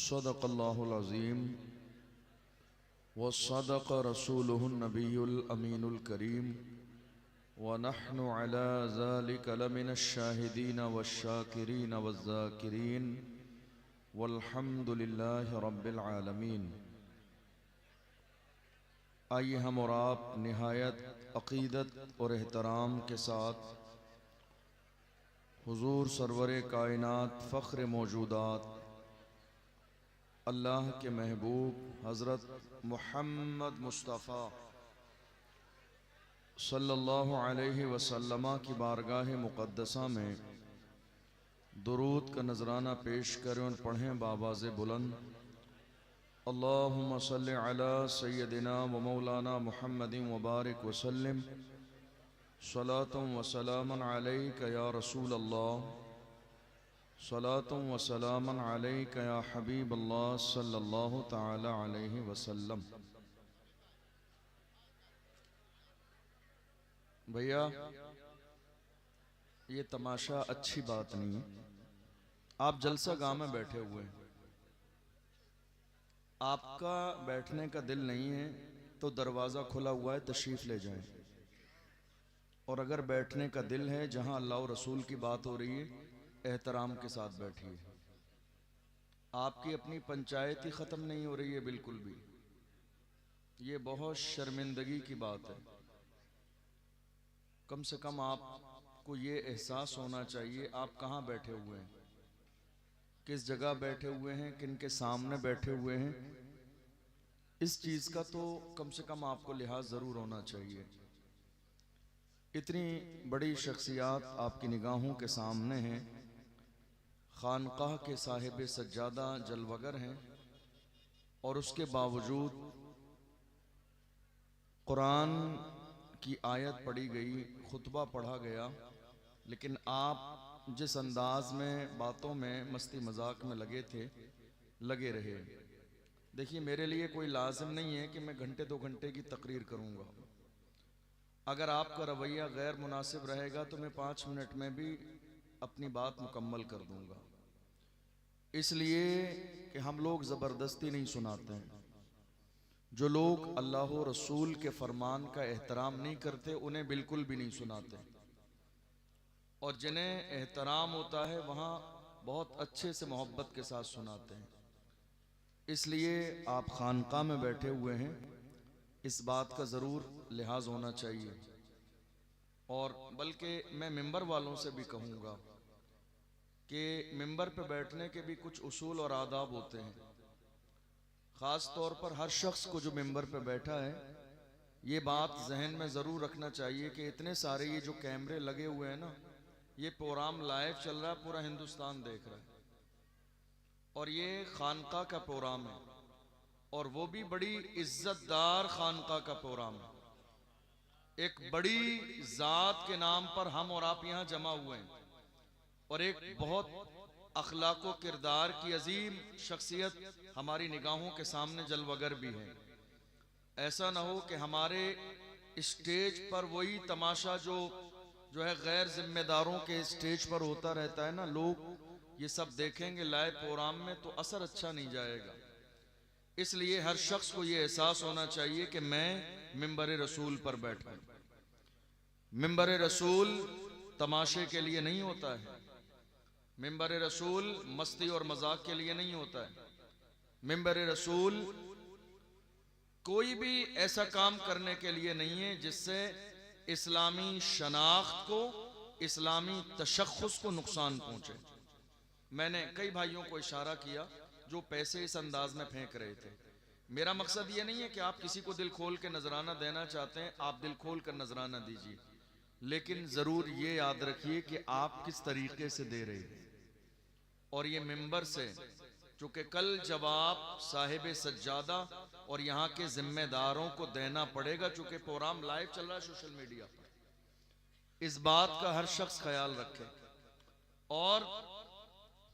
सदक़ल्लाहुल अज़ीम व सदक़ रसूलुहुन नबियुल अमीनुल करीम व नहनु अला ज़ालिका लमिनश शाहिदीन वश्शाकिरीन वज़्ज़ाकिरीन वल्हम्दुलिल्लाहि रब्बिल आलमीन। आइए हम और आप निहायत अक़ीदत और एहतराम के साथ हुज़ूर सरवरे कायनात फ़ख्र मौजूदात अल्लाह के महबूब हज़रत मुहम्मद मुस्तफ़ा सल्लल्लाहु अलैहि वसल्लम की बारगाह मुक़द्दसा में दुरूद का नजराना पेश करें और पढ़ें बाबाज़ बुलंद। अल्लाहुम्मा सल्लि अला सय्यदिना व मौलाना मुहम्मदिन व बारिक वसल्लिम सलातुम व सलामन अलैका या रसूल अल्लाह, सलातुम व सलामन अलैका या हबीब अल्लाह सल्लल्लाहु तआला अलैहि वसल्लम। भैया, ये तमाशा अच्छी बात नहीं है। आप जलसा गाह में बैठे हुए हैं, आपका बैठने का दिल नहीं है तो दरवाज़ा खुला हुआ है, तशरीफ़ ले जाएं। और अगर बैठने का दिल है, जहां अल्लाह और रसूल की बात हो रही है, एहतराम के साथ बैठिए। आपकी अपनी पंचायत ही ख़त्म नहीं हो रही है बिल्कुल भी। ये बहुत शर्मिंदगी की बात है। कम से कम आपको ये एहसास होना चाहिए आप कहाँ बैठे हुए हैं, किस जगह बैठे हुए हैं, किन के सामने बैठे हुए हैं। इस चीज़ का तो कम से कम आपको लिहाज ज़रूर होना चाहिए। इतनी बड़ी शख्सियात आपकी निगाहों के सामने हैं, खानकाह के साहिब सज्जादा जलवगर हैं, और उसके बावजूद कुरान की आयत पढ़ी गई, खुतबा पढ़ा गया, लेकिन आप जिस अंदाज में बातों में मस्ती मजाक में लगे थे, लगे रहे। देखिए, मेरे लिए कोई लाजिम नहीं है कि मैं घंटे 2 घंटे की तकरीर करूँगा। अगर आपका रवैया गैर मुनासिब रहेगा तो मैं 5 मिनट में भी अपनी बात मुकम्मल कर दूँगा। इसलिए कि हम लोग ज़बरदस्ती नहीं सुनाते हैं। जो लोग अल्लाह और रसूल के फरमान का एहतराम नहीं करते, उन्हें बिल्कुल भी नहीं सुनाते, और जिन्हें एहतराम होता है वहाँ बहुत अच्छे से मोहब्बत के साथ सुनाते हैं। इसलिए आप खानकाह में बैठे हुए हैं, इस बात का ज़रूर लिहाज होना चाहिए। और बल्कि मैं मिंबर वालों से भी कहूँगा कि मिंबर पे बैठने के भी कुछ उसूल और आदाब होते हैं। ख़ास तौर पर हर शख्स को जो मिंबर पे बैठा है, ये बात जहन में ज़रूर रखना चाहिए कि इतने सारे ये जो कैमरे लगे हुए हैं ना, ये प्रोग्राम लाइव चल रहा है, पूरा हिंदुस्तान देख रहा है, और ये खानका का प्रोग्राम है, और वो भी बड़ी इज्जतदार खानका का प्रोग्राम है। एक बड़ी जात के नाम पर हम और आप यहाँ जमा हुए हैं, और एक बहुत अखलाको किरदार की अजीम शख्सियत हमारी निगाहों के सामने जलवगर भी है। ऐसा ना हो कि हमारे स्टेज पर वही तमाशा जो है गैर जिम्मेदारों के स्टेज पर होता रहता है ना, लोग ये सब देखेंगे लाइव प्रोग्राम में तो असर अच्छा नहीं जाएगा। इसलिए हर शख्स को ये एहसास होना चाहिए कि मैं मिंबर रसूल पर बैठा हूं। मिंबर रसूल तमाशे के लिए नहीं होता है, मिंबर रसूल मस्ती और मजाक के लिए नहीं होता है। मिंबर रसूल कोई भी ऐसा काम करने के लिए नहीं है जिससे इस्लामी शनाख्त को, इस्लामी तशख्खुस को नुकसान पहुंचे। मैंने कई भाइयों को इशारा किया जो पैसे इस अंदाज में फेंक रहे थे। मेरा मकसद ये नहीं है कि आप किसी को दिल खोल के नजराना देना चाहते हैं, आप दिल खोल कर नजराना दीजिए, लेकिन जरूर ये याद रखिए कि आप किस तरीके से दे रहे हैं। और ये मिंबर से, चूंकि कल जवाब साहिब सज्जादा और यहाँ के जिम्मेदारों को देना पड़ेगा, चूंकि प्रोग्राम लाइव चल रहा है सोशल मीडिया पर, इस बात का हर शख्स ख्याल रखे। और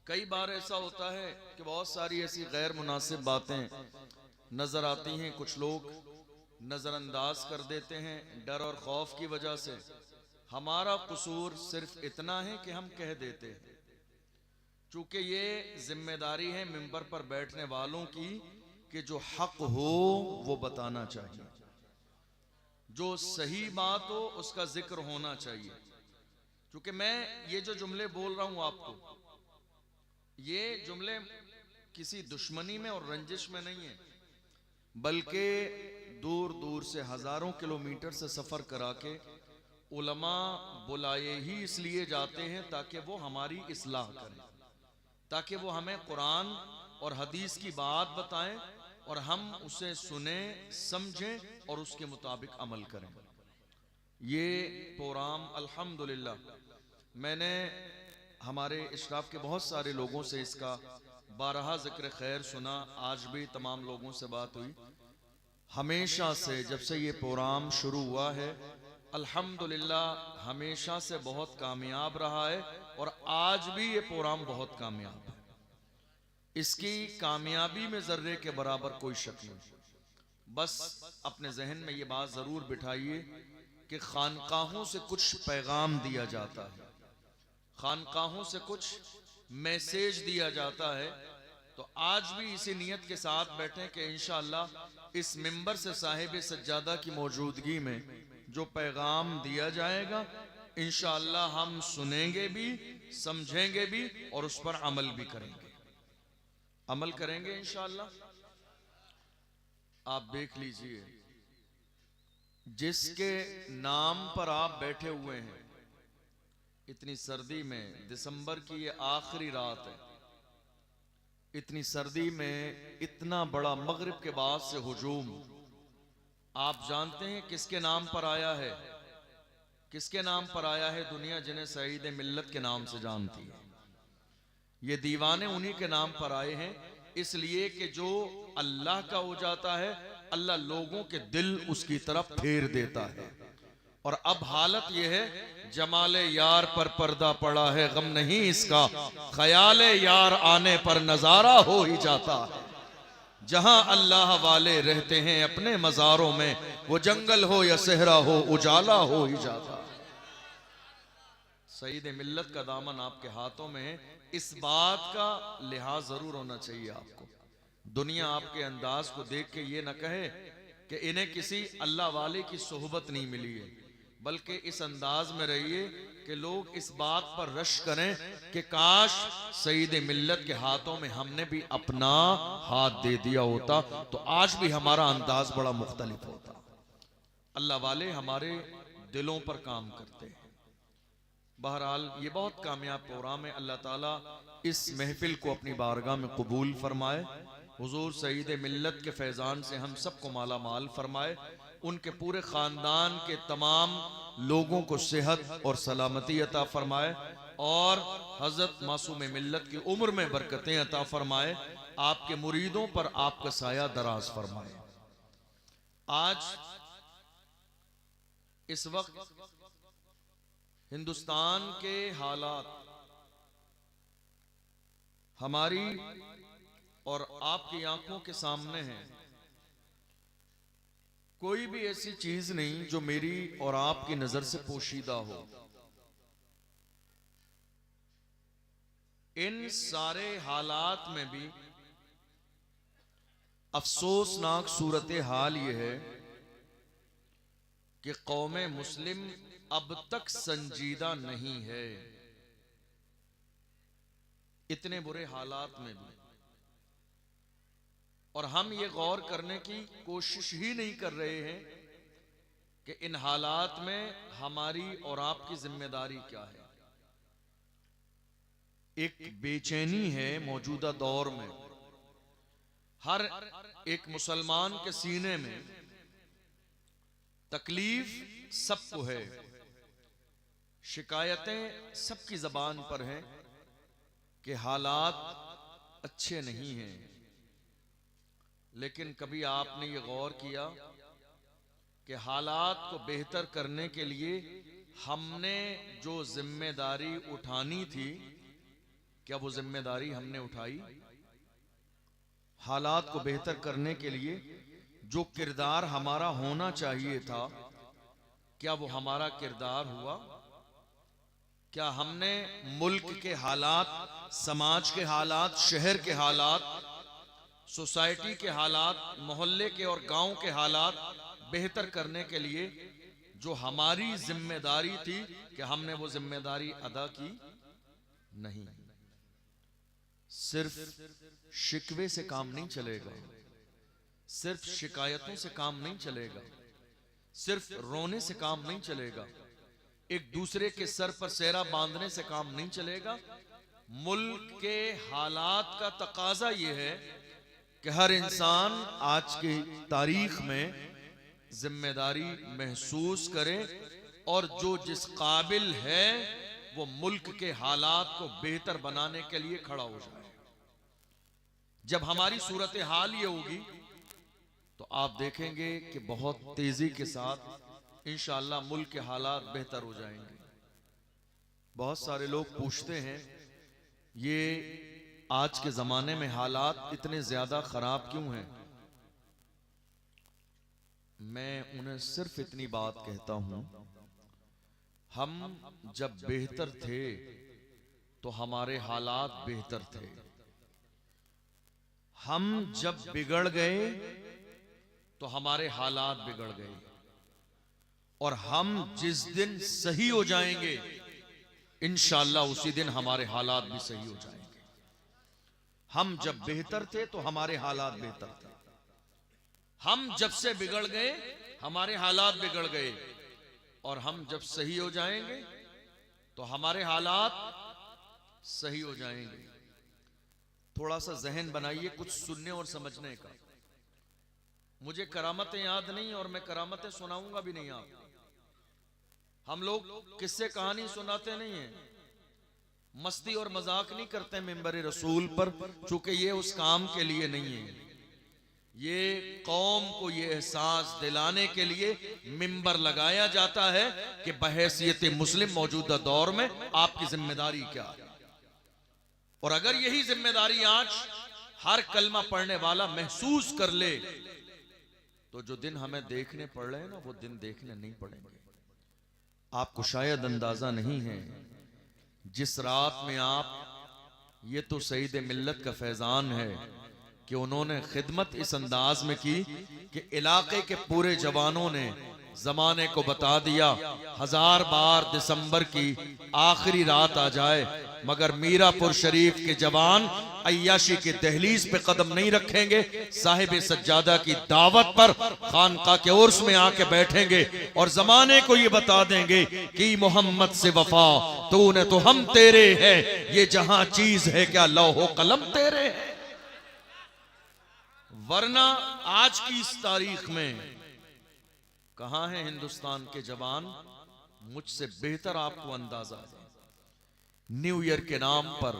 कई बार ऐसा होता है कि बहुत सारी ऐसी गैर मुनासिब बातें नजर आती हैं, कुछ लोग नजरअंदाज कर देते हैं डर और खौफ की वजह से। हमारा कसूर सिर्फ इतना है कि हम कह देते हैं, चूंकि ये जिम्मेदारी है मिंबर पर बैठने वालों की कि जो हक हो वो बताना चाहिए, जो सही बात हो उसका जिक्र होना चाहिए। क्योंकि मैं ये जो जुमले बोल रहा हूं आपको, ये जुमले किसी दुश्मनी में और रंजिश में नहीं है, बल्कि दूर दूर से हजारों किलोमीटर से सफर करा के उलमा बुलाए ही इसलिए जाते हैं ताकि वो हमारी इस्लाह करें, ताकि वो हमें कुरान और हदीस की बात बताएं और हम उसे सुने समझें और उसके मुताबिक अमल करें। ये प्रोग्राम अल्हम्दुलिल्लाह मैंने हमारे इस्टाफ के बहुत सारे लोगों से इसका बारहा जिक्र खैर सुना, आज भी तमाम लोगों से बात हुई। हमेशा से जब से ये प्रोग्राम शुरू हुआ है अल्हम्दुलिल्लाह हमेशा से बहुत कामयाब रहा है और आज भी ये प्रोग्राम बहुत कामयाब है। इसकी कामयाबी में जर्रे के बराबर कोई शक नहीं। बस अपने जहन में ये बात जरूर बिठाइए कि खानकाहों से कुछ पैगाम दिया जाता है, खानकाहों से कुछ मैसेज दिया जाता है। तो आज भी इसी नियत के साथ बैठे कि इंशाअल्लाह इस मिंबर से साहिब सज्जादा की मौजूदगी में जो पैगाम दिया जाएगा इंशाअल्लाह हम सुनेंगे भी, समझेंगे भी और उस पर अमल भी करेंगे, अमल करेंगे इंशाअल्लाह। आप देख लीजिए, जिसके नाम पर आप बैठे हुए हैं, इतनी सर्दी में, दिसंबर की ये आखिरी रात है, इतनी सर्दी में इतना बड़ा मगरिब के बाद से हुजूम, आप जानते हैं किसके नाम पर आया है? किसके नाम पर आया है? दुनिया जिन्हें सईद मिल्लत के नाम से जानती है। ये दीवाने उन्हीं के नाम पर आए हैं, इसलिए कि जो अल्लाह का हो जाता है अल्लाह लोगों के दिल उसकी तरफ फेर देता है। और अब हालत यह है, जमाले यार पर पर्दा पड़ा है, गम नहीं इसका, ख्याले यार आने पर नजारा हो ही जाता है। जहां अल्लाह वाले रहते हैं अपने मजारों में, वो जंगल हो या सहरा हो उजाला हो ही जाता है। सईद मिल्लत का दामन आपके हाथों में है, इस बात का लिहाज जरूर होना चाहिए आपको। दुनिया आपके अंदाज को देख के ये ना कहे कि इन्हें किसी अल्लाह वाले की सोहबत नहीं मिली है, बल्कि इस अंदाज में रहिए कि लोग इस बात पर रश करें कि काश सईद मिल्लत के हाथों में हमने भी अपना हाथ दे दिया होता तो आज भी हमारा अंदाज बड़ा मुख्तलिफ होता। अल्लाह वाले हमारे दिलों पर काम करते हैं। बहरहाल ये बहुत कामयाब प्रोग्राम है। अल्लाह ताला इस महफिल को अपनी बारगाह में कबूल फरमाए, हुजूर सईद मिल्लत के फैजान से हम सबको माला माल फरमाए, उनके पूरे खानदान के तमाम लोगों को सेहत और सलामती अता फरमाए और हजरत मासूम मिल्लत की उम्र में बरकतें अता फरमाए, आपके मुरीदों पर आपका साया दराज फरमाए। आज इस वक्त हिंदुस्तान के हालात हमारी और आपकी आंखों के सामने हैं। कोई भी ऐसी चीज नहीं जो मेरी और आपकी नजर से पोशीदा हो। इन सारे हालात में भी अफसोसनाक सूरत हाल यह है कि कौमे मुस्लिम अब तक संजीदा नहीं है। इतने बुरे हालात में भी, और हम ये गौर करने की कोशिश ही नहीं कर रहे हैं कि इन हालात में हमारी और आपकी जिम्मेदारी क्या है। एक बेचैनी है मौजूदा दौर में, हर एक मुसलमान के सीने में तकलीफ सबको है, शिकायतें सबकी जबान पर हैं कि हालात अच्छे नहीं हैं। लेकिन कभी आपने ये गौर किया कि हालात को बेहतर करने के लिए हमने जो जिम्मेदारी उठानी थी, क्या वो जिम्मेदारी हमने उठाई? हालात को बेहतर करने के लिए जो किरदार हमारा होना चाहिए था, क्या वो हमारा किरदार हुआ? क्या हमने मुल्क के हालात, समाज के हालात, शहर के हालात, सोसाइटी के हालात, मोहल्ले के और गांव के हालात बेहतर करने के लिए जो हमारी जिम्मेदारी थी, कि हमने वो जिम्मेदारी अदा की? नहीं। सिर्फ शिकवे से काम नहीं चलेगा, सिर्फ शिकायतों से काम नहीं चलेगा, सिर्फ रोने से काम नहीं चलेगा, एक दूसरे के सर पर सेहरा बांधने से काम नहीं चलेगा। मुल्क के हालात का तकाजा यह है कि हर इंसान आज की तारीख में जिम्मेदारी महसूस करे और जो जिस काबिल है वो मुल्क के हालात को बेहतर बनाने के लिए खड़ा हो जाए। जब हमारी सूरत हाल ये होगी तो आप देखेंगे कि बहुत तेजी के साथ इंशाअल्लाह मुल्क के हालात बेहतर हो जाएंगे। बहुत सारे लोग पूछते हैं ये आज के जमाने में हालात इतने ज्यादा खराब क्यों हैं? मैं उन्हें सिर्फ इतनी बात कहता हूं, हम जब बेहतर थे तो हमारे हालात बेहतर थे, हम जब बिगड़ गए तो हमारे हालात बिगड़ गए, और हम जिस दिन सही हो जाएंगे इंशाअल्लाह उसी दिन हमारे हालात भी सही हो जाएंगे। हम जब बेहतर थे तो हमारे हालात बेहतर थे, हम जब से बिगड़ गए हमारे हालात बिगड़ गए, और हम जब सही हो जाएंगे तो हमारे हालात सही हो जाएंगे। थोड़ा सा जहन बनाइए कुछ सुनने और समझने का। मुझे करामतें याद नहीं और मैं करामतें सुनाऊंगा भी नहीं आपको। हम लोग किस्से कहानी सुनाते नहीं हैं, मस्ती और मजाक नहीं करते मिंबर रसूल पर, चूंकि ये उस काम के लिए नहीं है। ये कौम को ये एहसास दिलाने के लिए मिंबर लगाया जाता है कि बहैसियत मुस्लिम मौजूदा दौर में आपकी जिम्मेदारी क्या है। और अगर यही जिम्मेदारी आज हर कलमा पढ़ने वाला महसूस कर ले तो जो दिन हमें देखने पड़ रहे हैं ना वो दिन देखने नहीं पड़ेंगे। आपको शायद अंदाजा नहीं है, जिस रात में आप, ये तो सईद मिल्लत का फैजान है कि उन्होंने खिदमत इस अंदाज में की कि इलाके के पूरे जवानों ने जमाने को बता दिया 1000 बार दिसंबर की आखिरी रात आ जाए मगर मीरापुर शरीफ के जवान अय्याशी की दहलीज पे कदम नहीं रखेंगे, साहिब सज्जादा की दावत पर खानका के उर्स में आके बैठेंगे और जमाने को ये बता देंगे कि मोहम्मद से वफा तूने तो हम तेरे हैं, ये जहां चीज है क्या लौहो कलम तेरे है। वरना आज की इस तारीख में कहां है हिंदुस्तान के जवान? मुझसे बेहतर आपको अंदाजा है। न्यू ईयर के नाम पर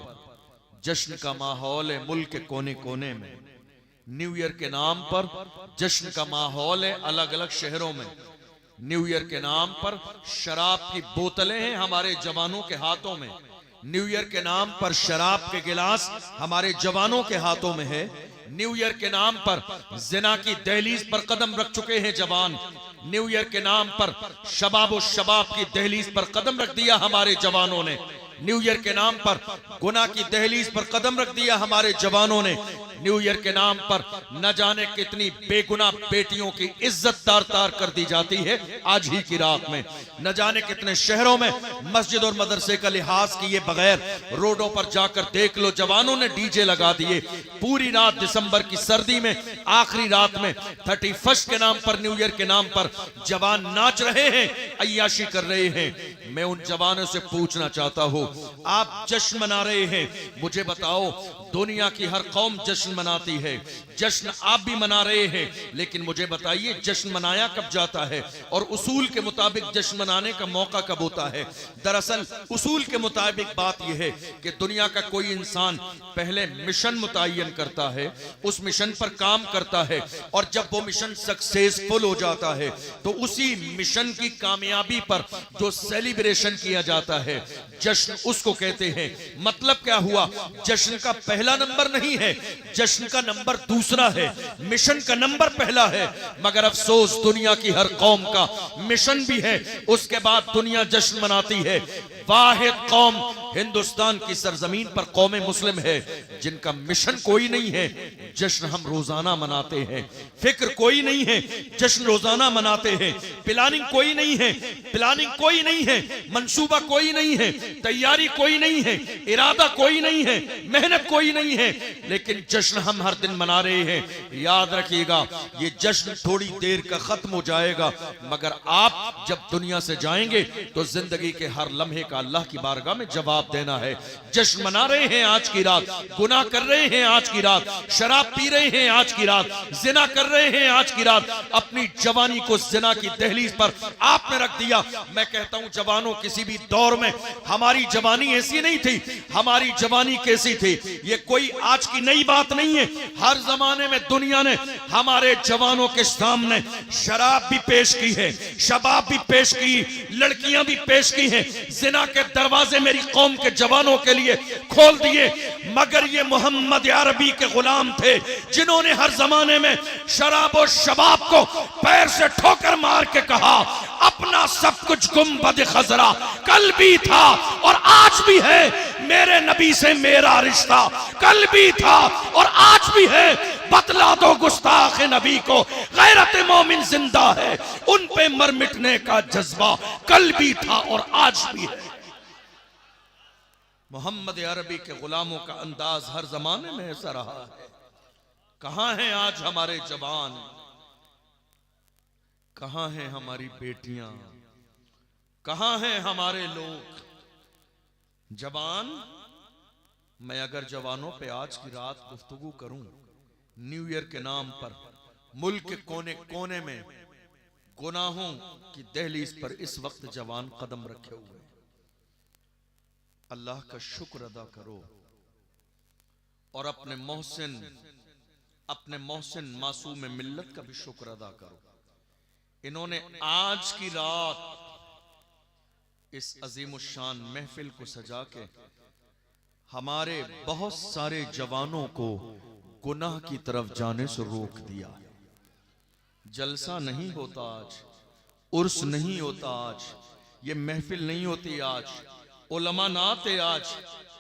जश्न का माहौल है मुल्क के कोने कोने में, न्यू ईयर के नाम पर जश्न का माहौल है अलग अलग शहरों में। न्यू ईयर के नाम पर शराब की बोतलें हैं हमारे जवानों के हाथों में, न्यू ईयर के नाम पर शराब के गिलास हमारे जवानों के हाथों में है। न्यू ईयर के नाम पर जिना की दहलीज पर कदम रख चुके हैं जवान, न्यू ईयर के नाम पर शबाब और शबाब की दहलीज पर कदम रख दिया हमारे जवानों ने, न्यू ईयर के नाम पर गुनाह की दहलीज पर कदम रख दिया हमारे जवानों ने। न्यू ईयर के नाम पर न जाने कितनी बेगुनाह बेटियों की इज्जत तार कर दी जाती है आज ही की रात में। न जाने कितने शहरों में मस्जिद और मदरसे का लिहाज किए बगैर रोडों पर जाकर देख लो, जवानों ने डीजे लगा दिए। पूरी रात दिसंबर की सर्दी में आखिरी रात में 31 के नाम पर, न्यू ईयर के नाम पर जवान नाच रहे हैं, अय्याशी कर रहे हैं। मैं उन जवानों से पूछना चाहता हूं, आप जश्न मना रहे हैं, मुझे बताओ दुनिया की हर कौम जश्न मनाती है, जश्न आप भी मना रहे हैं, लेकिन मुझे बताइए जश्न मनाया कब जाता है और उसूल के मुताबिक जश्न मनाने का मौका कब होता है? दरअसल उसूल के मुताबिक बात यह है कि दुनिया का कोई इंसान पहले मिशन मुतय्यन करता है, उस मिशन पर काम करता है, और जब वो मिशन सक्सेसफुल हो जाता है तो उसी मिशन की कामयाबी पर जो सेलिब्रेशन किया जाता है जश्न उसको कहते हैं। मतलब क्या हुआ? जश्न का पहला नंबर नहीं है, जश्न का नंबर दूसरा है, मिशन का नंबर पहला है। मगर अफसोस दुनिया की हर कौम का मिशन भी है, उसके बाद दुनिया जश्न मनाती है। वाहिद कौम हिंदुस्तान की सरजमीन पर कौम मुस्लिम है जिनका मिशन कोई नहीं है, जश्न हम रोजाना मनाते हैं। फिक्र कोई नहीं है, जश्न रोजाना मनाते हैं। प्लानिंग कोई नहीं है, प्लानिंग कोई नहीं है, मंसूबा कोई नहीं है, तैयारी कोई नहीं है, इरादा कोई नहीं है, मेहनत कोई नहीं है, लेकिन जश्न हम हर दिन मना रहे हैं। याद रखिएगा, ये जश्न थोड़ी देर का खत्म हो जाएगा, मगर आप जब दुनिया से जाएंगे तो जिंदगी के हर लम्हे का अल्लाह की बारगाह में जवाब देना है। जश्न मना रहे हैं आज की रात, गुनाह कर रहे हैं आज की रात, शराब पी रहे हैं आज की रात, जिना कर रहे हैं आज की रात, अपनी जवानी को जिना की दहलीज पर आपने रख दिया। मैं कहता हूं जवानों, किसी भी दौर में हमारी जवानी ऐसी नहीं थी। हमारी जवानी कैसी थी ये कोई आज की नई बात नहीं है। हर जमाने में दुनिया ने हमारे जवानों के सामने शराब भी पेश की है, शबाब भी पेश की, लड़कियां भी पेश की हैं, जिना के दरवाजे मेरी कौम के जवानों के लिए खोल दिए। मगर ये मोहम्मद अरबी के गुलाम थे जिन्होंने हर जमाने में शराब और शबाब को पैर से ठोकर मार के कहा, अपना सब कुछ गुंबद खजरा कल भी था और आज भी है, मेरे नबी से मेरा रिश्ता कल भी था और आज भी है। बतला दो गुस्ताख नबी को, गैरत मोमिन जिंदा है, उन पे मर मिटने का जज्बा कल भी था और आज भी है। मोहम्मद अरबी के गुलामों का अंदाज हर जमाने में ऐसा रहा है। कहां हैं आज हमारे जवान, कहां हैं हमारी बेटियां, कहां हैं हमारे लोग जवान। मैं अगर जवानों पे आज की रात गुफ्तगू करूं, न्यू ईयर के नाम पर मुल्क के कोने कोने में गुनाहों की दहलीज पर इस वक्त जवान कदम रखे हुए, अल्लाह का शुक्र अदा करो और अपने मोहसिन मासूम मिल्लत का भी शुक्र अदा करो। इन्होंने आज की रात इस अजीमुशान महफिल को सजा के हमारे बहुत सारे जवानों को गुनाह की तरफ जाने से रोक दिया। जलसा नहीं होता आज, उर्स नहीं होता आज, ये महफिल नहीं होती आज, उलमा ना आते आज,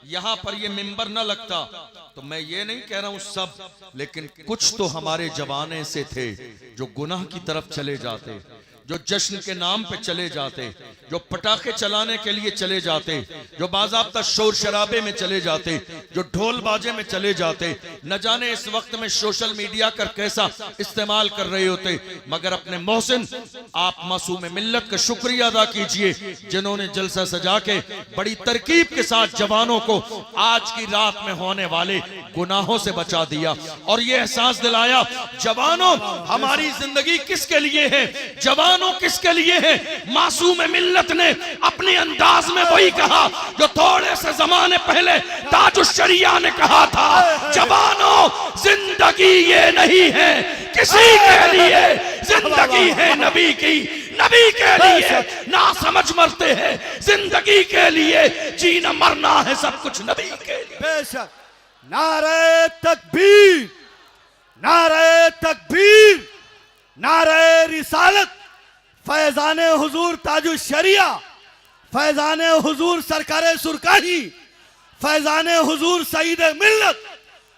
यहां पर ये मिंबर ना लगता। तो मैं ये नहीं कह रहा हूं सब, लेकिन कुछ तो हमारे जवान ऐसे थे जो गुनाह की तरफ चले जाते, जो जश्न के नाम पे चले जाते, जो पटाखे चलाने के लिए चले जाते, जो बाज़ाब्ता शोर शराबे में चले जाते, जो ढोल बाजे में चले जाते। न जाने इस वक्त में सोशल मीडिया का कैसा इस्तेमाल कर रहे होते, मगर अपने मोहसिन आप मासूम मिल्लत का शुक्रिया अदा कीजिए जिन्होंने जलसा सजा के बड़ी तरकीब के साथ जवानों को आज की रात में होने वाले गुनाहों से बचा दिया और ये एहसास दिलाया, जवानों हमारी जिंदगी किसके लिए है, जवानों किसके लिए है। मासूम मिल्लत ने अपने अंदाज में वही कहा जो थोड़े से जमाने पहले ताजुश्शरिया ने कहा था, जवानों जिंदगी ये नहीं है किसी के लिए, जिंदगी है नबी की, नबी के लिए ना समझ मरते हैं, जिंदगी के लिए जीना मरना है सब कुछ नबी के लिए। बेशक। नारे तकबीर, नारे तकबीर, नारे रिसालत, फैजाने हुजूर ताजुश्शरिया, फैजाने हुजूर सरकारे सुरकाही, फैजाने हुजूर सईद मिल्लत,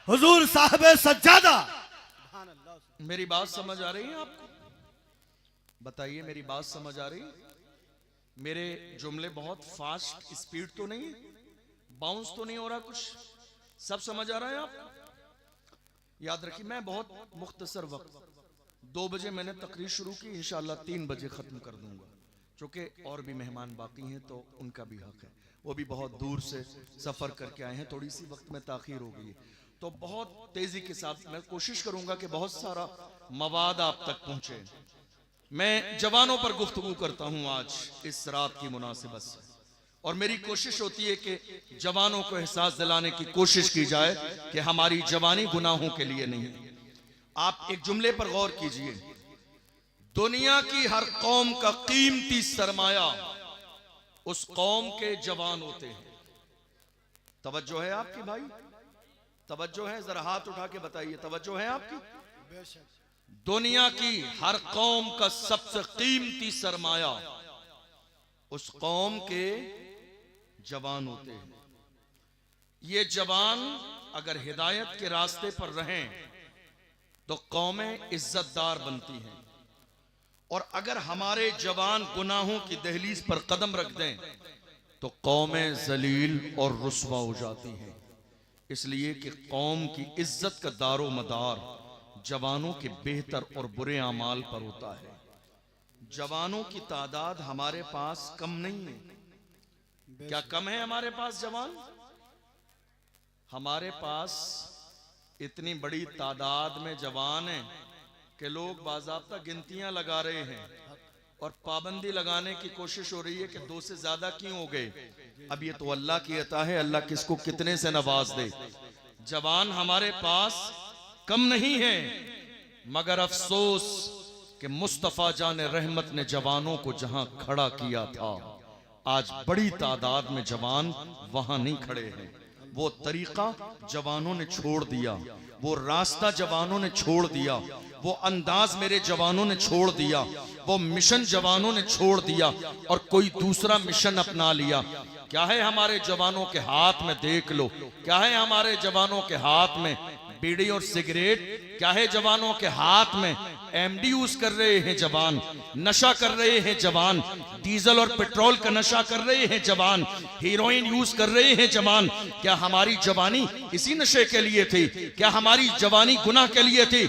हुजूर साहिब सज्जादा। मेरी बात समझ आ रही है आपको? बताइए, मेरी बात समझ आ रही है? मेरे जुमले बहुत फास्ट स्पीड तो नहीं है, बाउंस तो नहीं हो रहा, कुछ सब समझ आ रहा है आपको? याद रखिए, मैं बहुत मुख्तसर वक्त 2 बजे मैंने तकरीर शुरू की, इंशाअल्लाह 3 बजे खत्म कर दूंगा, क्योंकि और भी मेहमान बाकी हैं तो उनका भी हक है, वो भी बहुत दूर से सफर करके आए हैं, थोड़ी सी वक्त में ताखीर हो गई है, तो बहुत तेजी के साथ मैं कोशिश करूंगा कि बहुत सारा मवाद आप तक पहुंचे। मैं जवानों पर गुफ्तगू करता हूं आज इस रात की मुनासिबत से, और मेरी कोशिश होती है कि जवानों को एहसास दिलाने की कोशिश की जाए कि हमारी जवानी गुनाहों के लिए नहीं। आप एक जुमले पर गौर कीजिए, दुनिया की हर कौम का कीमती सरमाया उस कौम के जवान होते हैं। तवज्जो है आपकी भाई? तवज्जो है? जरा हाथ उठा के बताइए, तवज्जो है आपकी? दुनिया की हर कौम का सबसे कीमती सरमाया उस कौम के जवान होते हैं। ये जवान अगर हिदायत के रास्ते पर रहें तो कौमें इज्जतदार बनती हैं, और अगर हमारे जवान गुनाहों की दहलीज पर कदम रख दें तो कौमें जलील और रुस्वा हो जाती हैं। इसलिए कि कौम की इज्जत का दारो मदार जवानों के बेहतर और बुरे अमाल पर होता है। जवानों की तादाद हमारे पास कम नहीं है। क्या कम है हमारे पास जवान? हमारे पास इतनी बड़ी तादाद में जवान हैं कि लोग बाज़ाब्ता गिनतियां लगा रहे हैं और पाबंदी लगाने की कोशिश हो रही है कि 2 से ज्यादा क्यों हो गए। अब ये तो अल्लाह की अता है, अल्लाह किसको कितने से नवाज दे। जवान हमारे पास कम नहीं है, मगर अफसोस कि मुस्तफा जान रहमत ने जवानों को जहां खड़ा किया था, आज बड़ी तादाद में जवान वहां नहीं खड़े हैं। वो तरीका जवानों ने छोड़ दिया, वो रास्ता जवानों ने छोड़ दिया, वो अंदाज मेरे जवानों ने छोड़ दिया, वो मिशन जवानों ने छोड़ दिया और कोई दूसरा मिशन अपना लिया। क्या है हमारे जवानों के हाथ में? देख लो, क्या है हमारे जवानों के हाथ में? बीड़ी और सिगरेट। क्या है जवानों के हाथ में? एमडी यूज कर रहे हैं जवान, नशा कर रहे हैं जवान, डीजल और पेट्रोल का नशा कर रहे हैं जवान, हीरोइन यूज कर रहे हैं जवान। क्या हमारी जवानी इसी नशे के लिए थी? क्या हमारी जवानी गुनाह के लिए थी?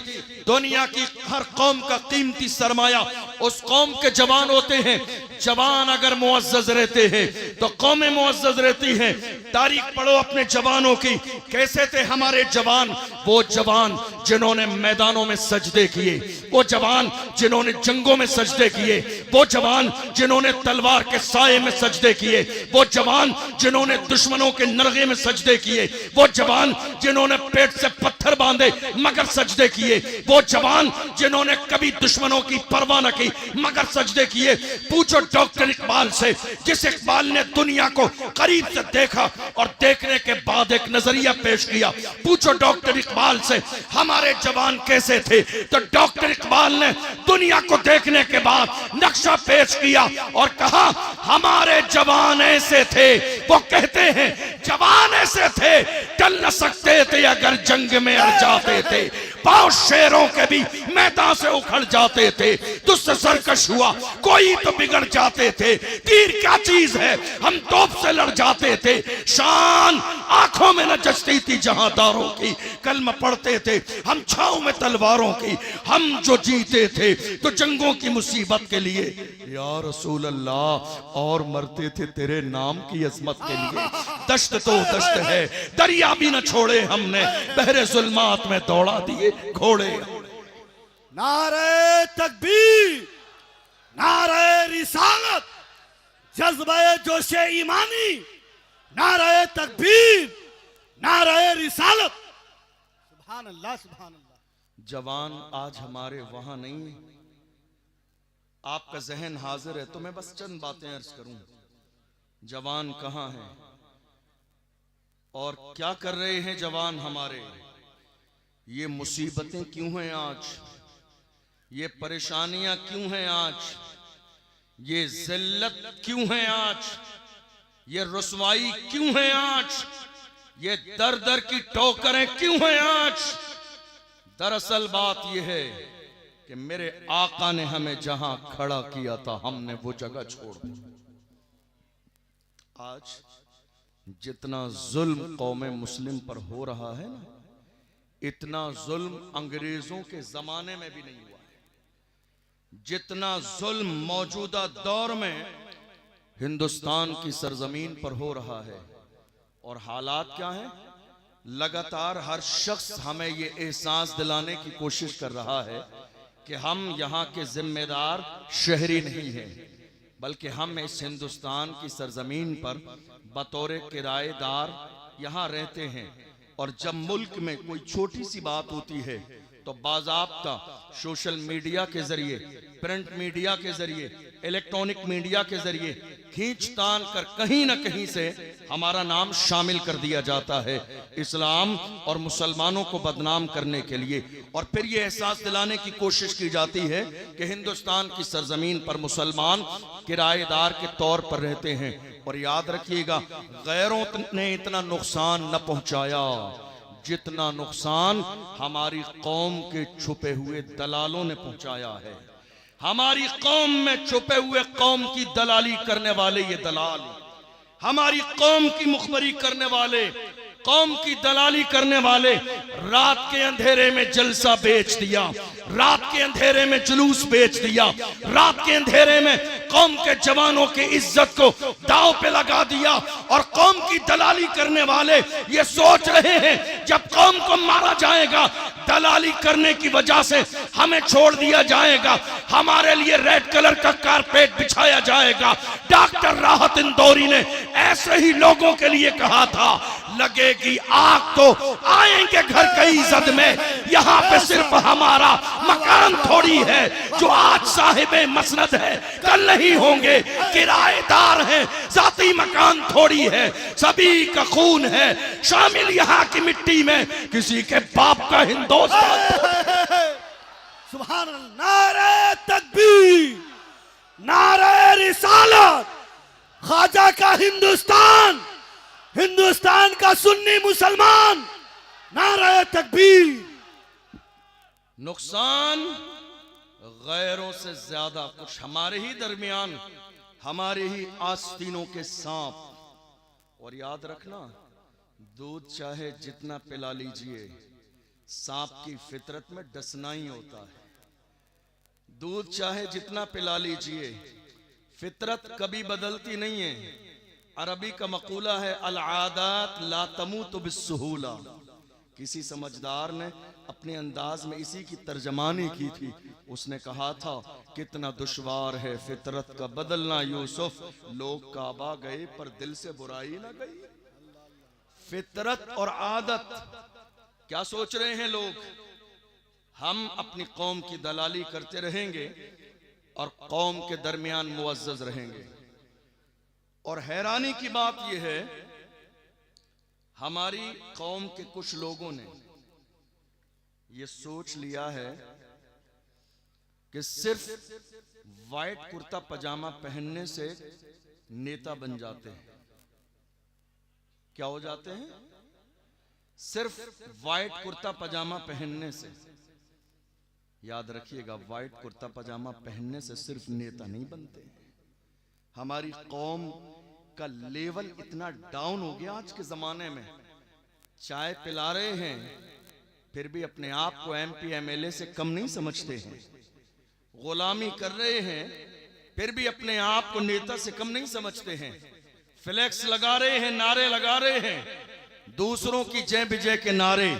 दुनिया की हर कौम का कीमती सरमाया उस कौम के जवान होते हैं। जवान अगर मुअज़्ज़ज़ रहते हैं तो कौमें मुअज़्ज़ज़ रहती हैं। तारीख पढ़ो अपने जवानों की, कैसे थे हमारे जवान। वो जवान जिन्होंने मैदानों में सजदे किए, वो जवान जिन्होंने जंगों में सजदे किए, वो जवान जिन्होंने तलवार के साये में सजदे किए, वो जवान जिन्होंने दुश्मनों के नरगे में सजदे किए, वो जवान जिन्होंने पेट से पत्थर बांधे मगर सजदे किए, वो जवान जिन्होंने कभी दुश्मनों की परवाह न की मगर सजदे किए। पूछो डॉक्टर इकबाल से, जिस इकबाल ने दुनिया को करीब से देखा और देखने के बाद एक नजरिया पेश किया। पूछो डॉक्टर इकबाल से हमारे जवान कैसे थे, तो डॉक्टर इकबाल ने दुनिया को देखने के बाद नक्शा पेश किया और कहा हमारे जवान ऐसे थे। वो कहते हैं जवान ऐसे थे, टल न सकते थे अगर जंग में अड़ जाते थे, पांव शेरों के भी मैदान से उखड़ जाते थे, तुझसे सरकश हुआ कोई तो बिगड़ जाते थे, तीर क्या चीज है हम तोप से लड़ जाते थे, शान आंखों में न जचती थी जहांदारों की, कलमा पढ़ते थे हम छांव में तलवारों की, हम जो जीते थे तो जंगों की मुसीबत के लिए या रसूल अल्लाह, और मरते थे तेरे नाम की अजमत के लिए। दश्त तो दश्त है, दरिया भी न छोड़े हमने, बहरे जुल्मात में दौड़ा दिए घोड़े। नारे तकबीर, नारे रिसालत, जज्बे जोशे ईमानी, नारे तकबीर, नारे रिसालत। सुभान अल्लाह, सुभान अल्लाह। जवान आज हमारे वहां नहीं है। आपका जहन हाजिर है तो मैं बस चंद बातें अर्ज करूं। जवान कहां हैं और क्या कर रहे हैं जवान हमारे? ये मुसीबतें क्यों हैं आज? ये परेशानियां क्यों हैं आज? ये जिल्लत क्यों है आज? ये रुसवाई क्यों है आज? ये दर दर की ठोकरें क्यों हैं आज? दरअसल बात यह है कि मेरे आका ने हमें जहां खड़ा किया था हमने वो जगह छोड़ दी। आज जितना जुल्म कौमे मुस्लिम पर हो रहा है ना, इतना जुल्म अंग्रेजों के जमाने में भी नहीं हुआ है। जितना जुल्म मौजूदा दौर में हिंदुस्तान की सरजमीन पर हो रहा है, और हालात क्या है? लगातार हर शख्स हमें ये एहसास दिलाने की कोशिश कर रहा है कि हम यहाँ के जिम्मेदार शहरी नहीं हैं, बल्कि हम इस हिंदुस्तान की सरजमीन पर बतौर किराएदार यहाँ रहते हैं। और जब मुल्क में कोई छोटी सी बात होती है तो बाज़ाब्ता सोशल मीडिया के जरिए, प्रिंट मीडिया के जरिए, इलेक्ट्रॉनिक मीडिया के जरिए खींचतान कर कहीं ना कहीं से हमारा नाम शामिल कर दिया जाता है इस्लाम और मुसलमानों को बदनाम करने के लिए। और फिर ये एहसास दिलाने की कोशिश की जाती है कि हिंदुस्तान की सरजमीन पर मुसलमान किराएदार के तौर पर रहते हैं। और याद रखिएगा, गैरों ने इतना नुकसान न पहुंचाया जितना नुकसान हमारी कौम के छुपे हुए दलालों ने पहुंचाया है। हमारी कौम में छुपे हुए कौम की दलाली करने वाले ये दलाल, हमारी कौम की मुखबरी करने वाले, कौम की दलाली करने वाले रात के अंधेरे में जलसा बेच दिया, रात के अंधेरे में जुलूस बेच दिया, रात के अंधेरे में कौम के जवानों की इज्जत को दांव पे लगा दिया। और कौम की दलाली करने वाले ये सोच रहे हैं जब कौम को मारा जाएगा, दलाली करने की वजह से हमें छोड़ दिया जाएगा, हमारे लिए रेड कलर का कारपेट बिछाया जाएगा। डॉक्टर राहत इंदौरी ने ऐसे ही लोगों के लिए कहा था, लगेगी आग तो आएंगे घर कई इज्जत में, यहाँ पे सिर्फ हमारा मकान थोड़ी है जो आज साहिबे मसनद है, कल नहीं होंगे, किराएदार हैं, जाती मकान थोड़ी है, सभी का खून है शामिल यहाँ की मिट्टी में, किसी के बाप का हिंदुस्तान। सुभान अल्लाह, नारे तकबीर, नारे रिसालत, ख्वाजा का हिंदुस्तान, हिंदुस्तान का सुन्नी मुसलमान, नारे तकबीर। नुकसान गैरों से ज्यादा कुछ हमारे ही दरमियान, हमारे ही आस्तीनों के सांप। और याद रखना, दूध चाहे जितना पिला लीजिए, सांप की फितरत में डसना ही होता है। दूध चाहे जितना पिला लीजिए, फितरत कभी बदलती नहीं है। अरबी का मकूला है, अल आदात ला तमूतु बिस्सुहूला। किसी समझदार ने अपने अंदाज में इसी की तर्जमानी की थी। उसने कहा था, कितना दुश्वार है फितरत का बदलना यूसुफ, लोग काबा गए पर दिल से बुराई ना गई। फितरत और आदत, क्या सोच रहे हैं लोग, हम अपनी कौम की दलाली करते रहेंगे और कौम के दरमियान मुअज्जज रहेंगे। और हैरानी की बात यह है, हमारी कौम के कुछ लोगों ने यह सोच लिया है कि सिर्फ वाइट कुर्ता पजामा पहनने से नेता बन जाते हैं। क्या हो जाते हैं? सिर्फ वाइट कुर्ता पजामा पहनने से। याद रखिएगा, वाइट कुर्ता पजामा पहनने से सिर्फ नेता नहीं बनते। हमारी कौम का लेवल इतना डाउन हो गया आज के जमाने में, चाय पिला रहे हैं फिर भी अपने आप को एमपी एमएलए से कम नहीं समझते हैं, गुलामी कर रहे हैं फिर भी अपने आप को नेता से कम नहीं समझते हैं, फ्लैक्स लगा रहे हैं, नारे लगा रहे हैं, दूसरों की जय विजय के नारे,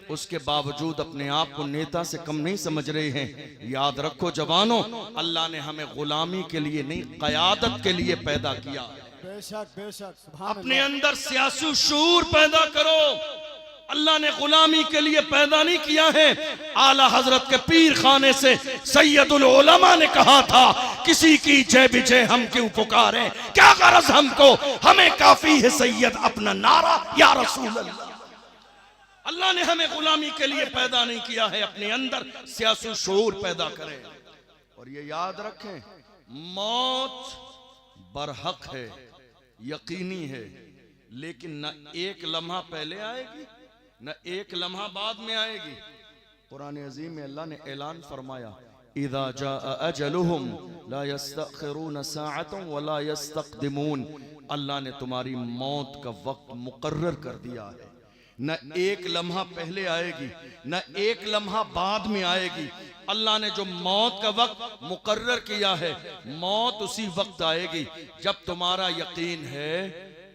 उसके बावजूद अपने आप को नेता से कम नहीं समझ रहे हैं। याद रखो जवानों, अल्लाह ने हमें गुलामी के लिए नहीं, क़यादत के लिए पैदा किया। बेशक बेशक, अपने अंदर सियासी शूर पैदा करो। अल्लाह ने गुलामी के लिए पैदा नहीं किया है। आला हजरत के पीर खाने से सैयदुल उलमा ने कहा था, किसी की जय विजय हम क्यों पुकारें, क्या गरज हमको, हमें काफी है सैयद अपना नारा या रसूल अल्लाह। अल्लाह ने हमें गुलामी के लिए पैदा नहीं किया है, अपने अंदर सियासी शऊर पैदा करें। और ये याद रखें, मौत बरहक है, यकीनी है, लेकिन न एक लम्हा पहले आएगी न एक लम्हा बाद में आएगी। कुरान अजीम में अल्लाह ने ऐलान फरमाया, इज़ा जाअ अजलुहुम ला यस्तअखिरून साअतन वला यस्तक़दिमून। अल्लाह ने तुम्हारी मौत का वक्त मुकर्रर कर दिया है, न एक लम्हा पहले आएगी न एक लम्हा बाद में आएगी। अल्लाह ने जो मौत का वक्त मुकर्रर किया है, मौत उसी वक्त आएगी। जब तुम्हारा यकीन है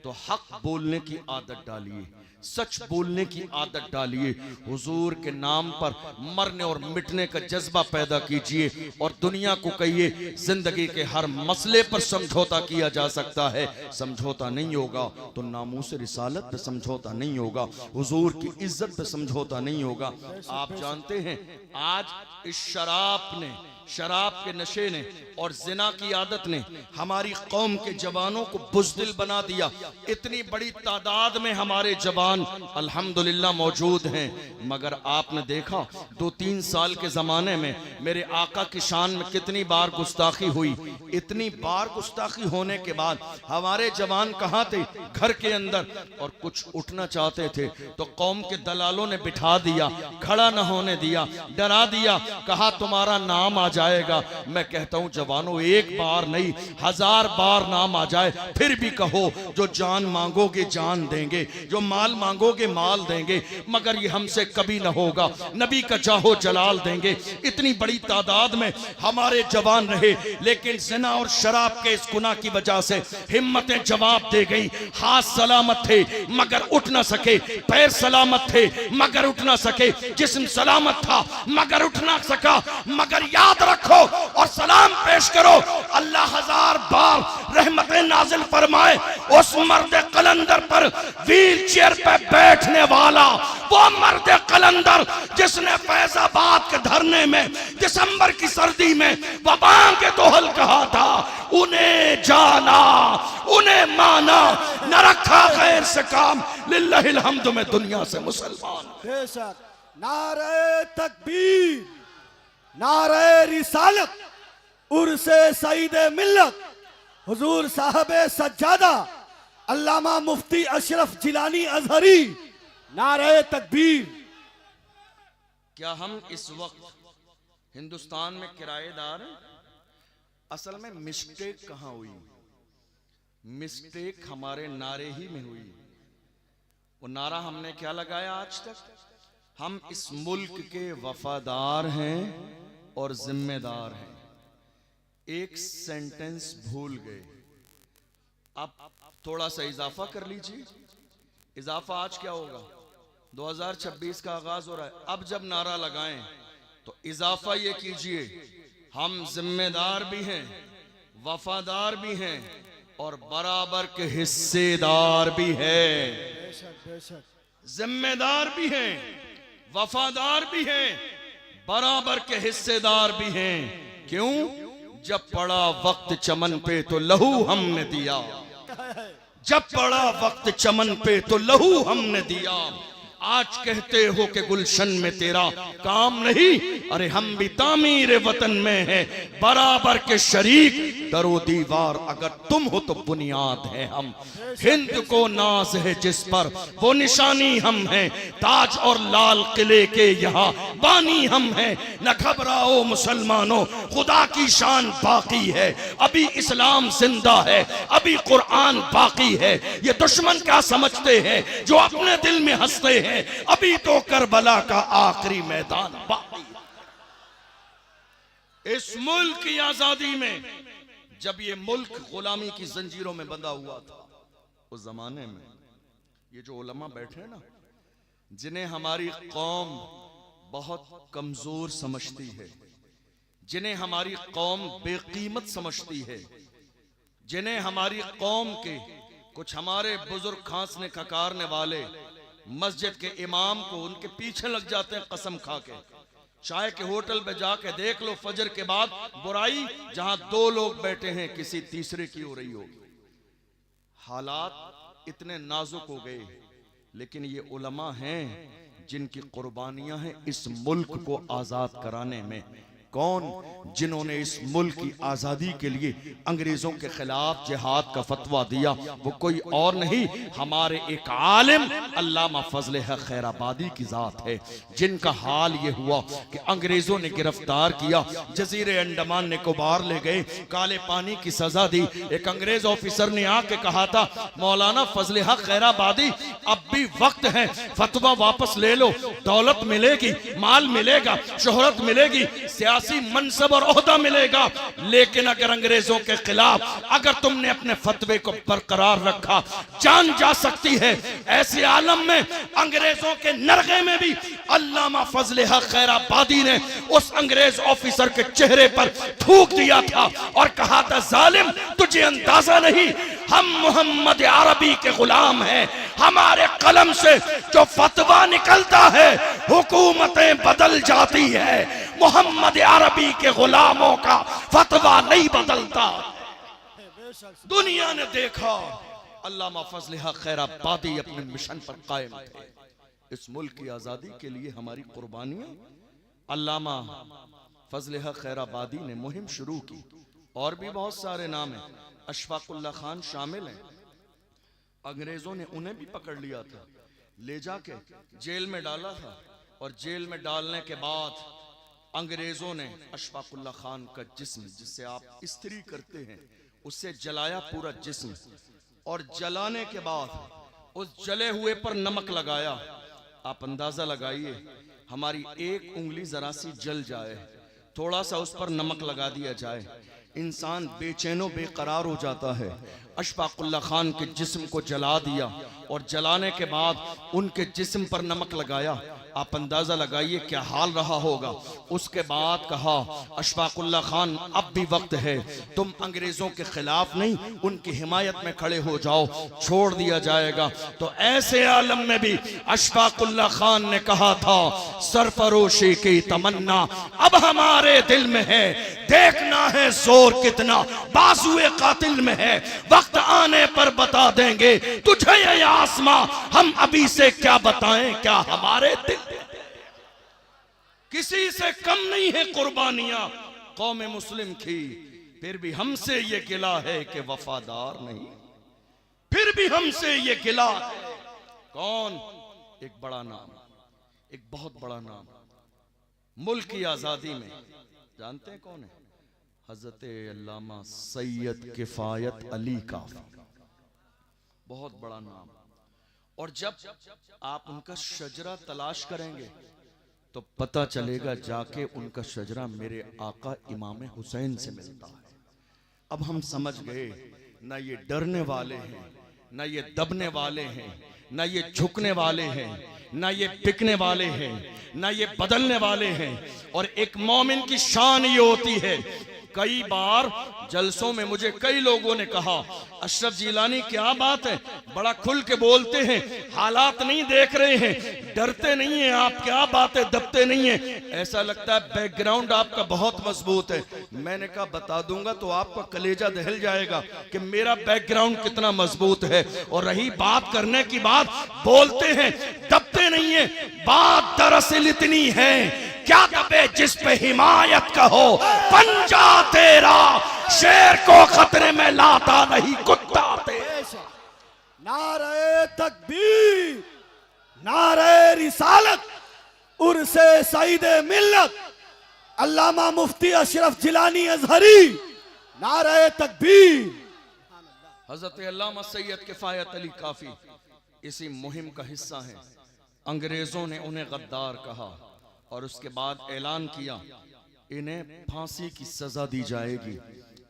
तो हक बोलने की आदत डालिए, सच बोलने की आदत डालिए, हुजूर के नाम पर मरने और मिटने का जज्बा पैदा कीजिए और दुनिया को कहिए जिंदगी के हर मसले पर समझौता किया जा सकता है, समझौता नहीं होगा तो नामूस रिसालत पे समझौता नहीं होगा, हुजूर की इज्जत पे समझौता नहीं होगा। आप जानते हैं आज इस शराब के नशे ने और जिना की आदत ने हमारी कौम के जवानों को बुज़दिल बना दिया। इतनी बड़ी तादाद में हमारे जवान अल्हम्दुलिल्लाह मौजूद हैं, मगर आपने देखा 2-3 साल के ज़माने में मेरे आका की शान में कितनी बार गुस्ताखी हुई। इतनी बार गुस्ताखी होने के बाद हमारे जवान कहाँ थे? घर के अंदर। और कुछ उठना चाहते थे तो कौम के दलालों ने बिठा दिया, खड़ा न होने दिया, डरा दिया, कहा तुम्हारा नाम आ जाएगा। मैं कहता हूं जवानों, एक बार नहीं 1000 बार नाम आ जाए फिर भी कहो, जो जान मांगोगे जान देंगे, जो माल मांगोगे माल देंगे, मगर ये हमसे कभी न होगा, नबी का जाहो जलाल देंगे। इतनी बड़ी तादाद में हमारे जवान रहे, लेकिन जिना और शराब के इस गुनाह की वजह से हिम्मतें जवाब दे गई। हाथ सलामत थे मगर उठ ना सके, पैर सलामत थे मगर उठ ना सके, जिस्म सलामत था मगर उठ ना सका। मगर याद रखो और सलाम पेश करो, अल्लाह 1000 बार रहमतें नाजिल फरमाए उस मर्द कलंदर पर, व्हील चेयर पे बैठने वाला वो मर्द कलंदर जिसने फैजाबाद के धरने में दिसंबर की सर्दी में वबा के दोहल कहा था, उन्हें जाना उन्हें माना, न रखा गैर से काम, लिल्लाहिल हम्द में दुनिया से मुसलमान। बेशक। नारे तकबीर, नारे रिसालत, उर्से सईदे मिल्लत, हुजूर साहबे सज्जादा अल्लामा मुफ्ती अशरफ जिलानी अजहरी, नारे तकबीर। क्या हम इस वक्त हिंदुस्तान में किराएदार हैं? असल में मिस्टेक कहां हुई? मिस्टेक हमारे नारे ही में हुई। वो नारा हमने क्या लगाया आज तक? हम इस मुल्क के वफादार हैं और जिम्मेदार हैं। एक सेंटेंस भूल गए। अब थोड़ा सा इजाफा कर लीजिए। इजाफा आज क्या होगा? 2026 का आगाज हो रहा है। अब जब नारा लगाएं तो इजाफा ये कीजिए, हम जिम्मेदार भी हैं, वफादार भी हैं और बराबर के हिस्सेदार भी हैं। बेशक बेशक। जिम्मेदार भी हैं, वफादार भी हैं, बराबर के हिस्सेदार भी हैं। क्यों? जब पड़ा वक्त चमन पे तो लहू हमने दिया, जब पड़ा वक्त चमन पे तो लहू हमने दिया। आज कहते हो कि गुलशन में तेरा काम नहीं, अरे हम भी तामीर वतन में हैं, बराबर के शरीक, दरो दीवार अगर तुम हो तो बुनियाद है हम। हिंद को नाज है जिस पर वो निशानी हम हैं, ताज और लाल किले के यहाँ बानी हम हैं। न घबराओ मुसलमानों, खुदा की शान बाकी है, अभी इस्लाम जिंदा है, अभी कुरान बाकी है। ये दुश्मन क्या समझते हैं जो अपने दिल में हंसते हैं, अभी तो करबला का आखिरी मैदान बाकी। इस मुल्क की आजादी में जब ये मुल्क गुलामी की जंजीरों में बंधा हुआ था, उस जमाने में ये जो उलमा बैठे हैं ना, जिन्हें हमारी कौम बहुत कमजोर समझती है, जिन्हें हमारी कौम बेकीमत समझती है, जिन्हें हमारी कौम के कुछ हमारे बुजुर्ग खांसने खकारने वाले मस्जिद के इमाम को उनके पीछे लग जाते हैं कसम खा के। चाय के होटल पे जाके देख लो, फजर के बाद बुराई जहां 2 लोग बैठे हैं किसी तीसरे की हो रही होगी। हालात इतने नाजुक हो गए, लेकिन ये उलमा हैं जिनकी कुर्बानियां हैं इस मुल्क को आजाद कराने में। कौन? जिन्होंने इस मुल्क की आजादी के लिए अंग्रेजों के खिलाफ जिहाद का फतवा दिया। वो कोई और नहीं, हमारे एक आलिम अल्लामा फजल हक खैराबादी की जात है, जिनका हाल ये हुआ कि अंग्रेजों ने गिरफ्तार किया, जजीरे अंडमान निकोबार ले गए, काले पानी की सजा दी। एक अंग्रेज ऑफिसर ने आके कहा था, मौलाना फजल हक खैराबादी अब भी वक्त है, फतवा वापस ले लो, दौलत मिलेगी, माल मिलेगा, शोहरत मिलेगी, सियासत सियासी मनसब और ओहदा मिलेगा, लेकिन अगर अंग्रेजों के खिलाफ अगर तुमने अपने फतवे को बरकरार रखा, जान जा सकती है। ऐसे आलम में अंग्रेजों के नरगे में भी अल्लामा फजल हक खैराबादी ने उस अंग्रेज ऑफिसर के चेहरे पर थूक दिया था और कहा था, जालिम तुझे अंदाजा नहीं, हम मोहम्मद अरबी के गुलाम हैं। हमारे कलम से जो फतवा निकलता है हुकूमतें बदल जाती है, मोहम्मद अरबी के गुलामों का फतवा नहीं बदलता। दुनिया ने देखा अल्लामा फजल हक खैराबादी अपने मिशन पर कायम थे। इस मुल्क की आजादी के लिए हमारी कुर्बानियां, अल्लामा फजल हक खैराबादी ने मुहिम शुरू की। और भी बहुत सारे नाम हैं, अशफाकुल्ला खान शामिल हैं। अंग्रेजों ने उन्हें भी पकड़ लिया था, ले जाके जेल में डाला था, और जेल में डालने के बाद अंग्रेजों ने अशफाकुल्ला खान का जिस्म, जिससे आप इस्त्री करते हैं, उससे जलाया पूरा जिस्म, और जलाने के बाद उस जले हुए पर नमक लगाया। आप अंदाजा लगाइए, हमारी एक उंगली जरा सी जल जाए, थोड़ा सा उस पर नमक लगा दिया जाए, इंसान बेचैनो बेकरार हो जाता है। अशफाकुल्ला खान के जिस्म को जला दिया, और जलाने के बाद उनके जिस्म पर नमक लगाया। आप अंदाजा लगाइए क्या हाल रहा होगा। उसके बाद कहा, अशफाकुल्ला खान अब भी वक्त है, तुम अंग्रेजों के खिलाफ नहीं उनकी हिमायत में खड़े हो जाओ, छोड़ दिया जाएगा। तो ऐसे आलम में भी अशफाकुल्ला खान ने कहा था, सरफरोशी की तमन्ना अब हमारे दिल में है, देखना है जोर कितना बाजुए कातिल में है, वक्त आने पर बता देंगे तुझे ये आसमां, हम अभी से क्या बताएं क्या हमारे दिल। किसी से कम नहीं है कुर्बानियां कौम मुस्लिम की, फिर भी हमसे ये गिला है कि वफादार नहीं, फिर भी हमसे ये गिला है। कौन? एक बड़ा नाम, एक बहुत बड़ा नाम मुल्क की आजादी में, जानते हैं कौन है? हजरत अल्लामा सैयद किफायत अली काफी, बहुत बड़ा नाम। और जब आप उनका शजरा तलाश करेंगे तो पता चलेगा जाके उनका शजरा मेरे आका इमाम हुसैन से मिलता है। अब हम समझ गए, ना ये डरने वाले हैं, ना ये दबने वाले हैं, ना ये झुकने वाले हैं, ना ये बिकने वाले हैं, ना ये बदलने वाले हैं। और एक मोमिन की शान ये होती है, कई बार जलसों में मुझे कई लोगों ने कहा, अशरफ जिलानी क्या बात है, बड़ा खुल के बोलते हैं, हालात नहीं देख रहे हैं, डरते नहीं हैं आप, क्या बात है, दबते नहीं हैं, ऐसा लगता है बैकग्राउंड आपका बहुत मजबूत है। मैंने कहा बता दूंगा तो आपका कलेजा दहल जाएगा कि मेरा बैकग्राउंड कितना मजबूत है। और रही बात करने की बात, बोलते हैं दबते नहीं है, बात दरअसल इतनी है, क्या दबे जिस पे हिमायत का हो, पंजा तेरा शेर को खतरे में लाता नहीं कुत्ता तेरा। नारे तकबीर, नारे रिसालत, उर्से सईदे मिल्लत, अल्लामा मुफ्ती अशरफ जिलानी अजहरी, नारे तकबीर। हजरत अल्लामा सैयद किफायत अली काफी इसी मुहिम का हिस्सा है। अंग्रेजों ने उन्हें गद्दार कहा और उसके बाद ऐलान किया इन्हें फांसी की सजा दी जाएगी।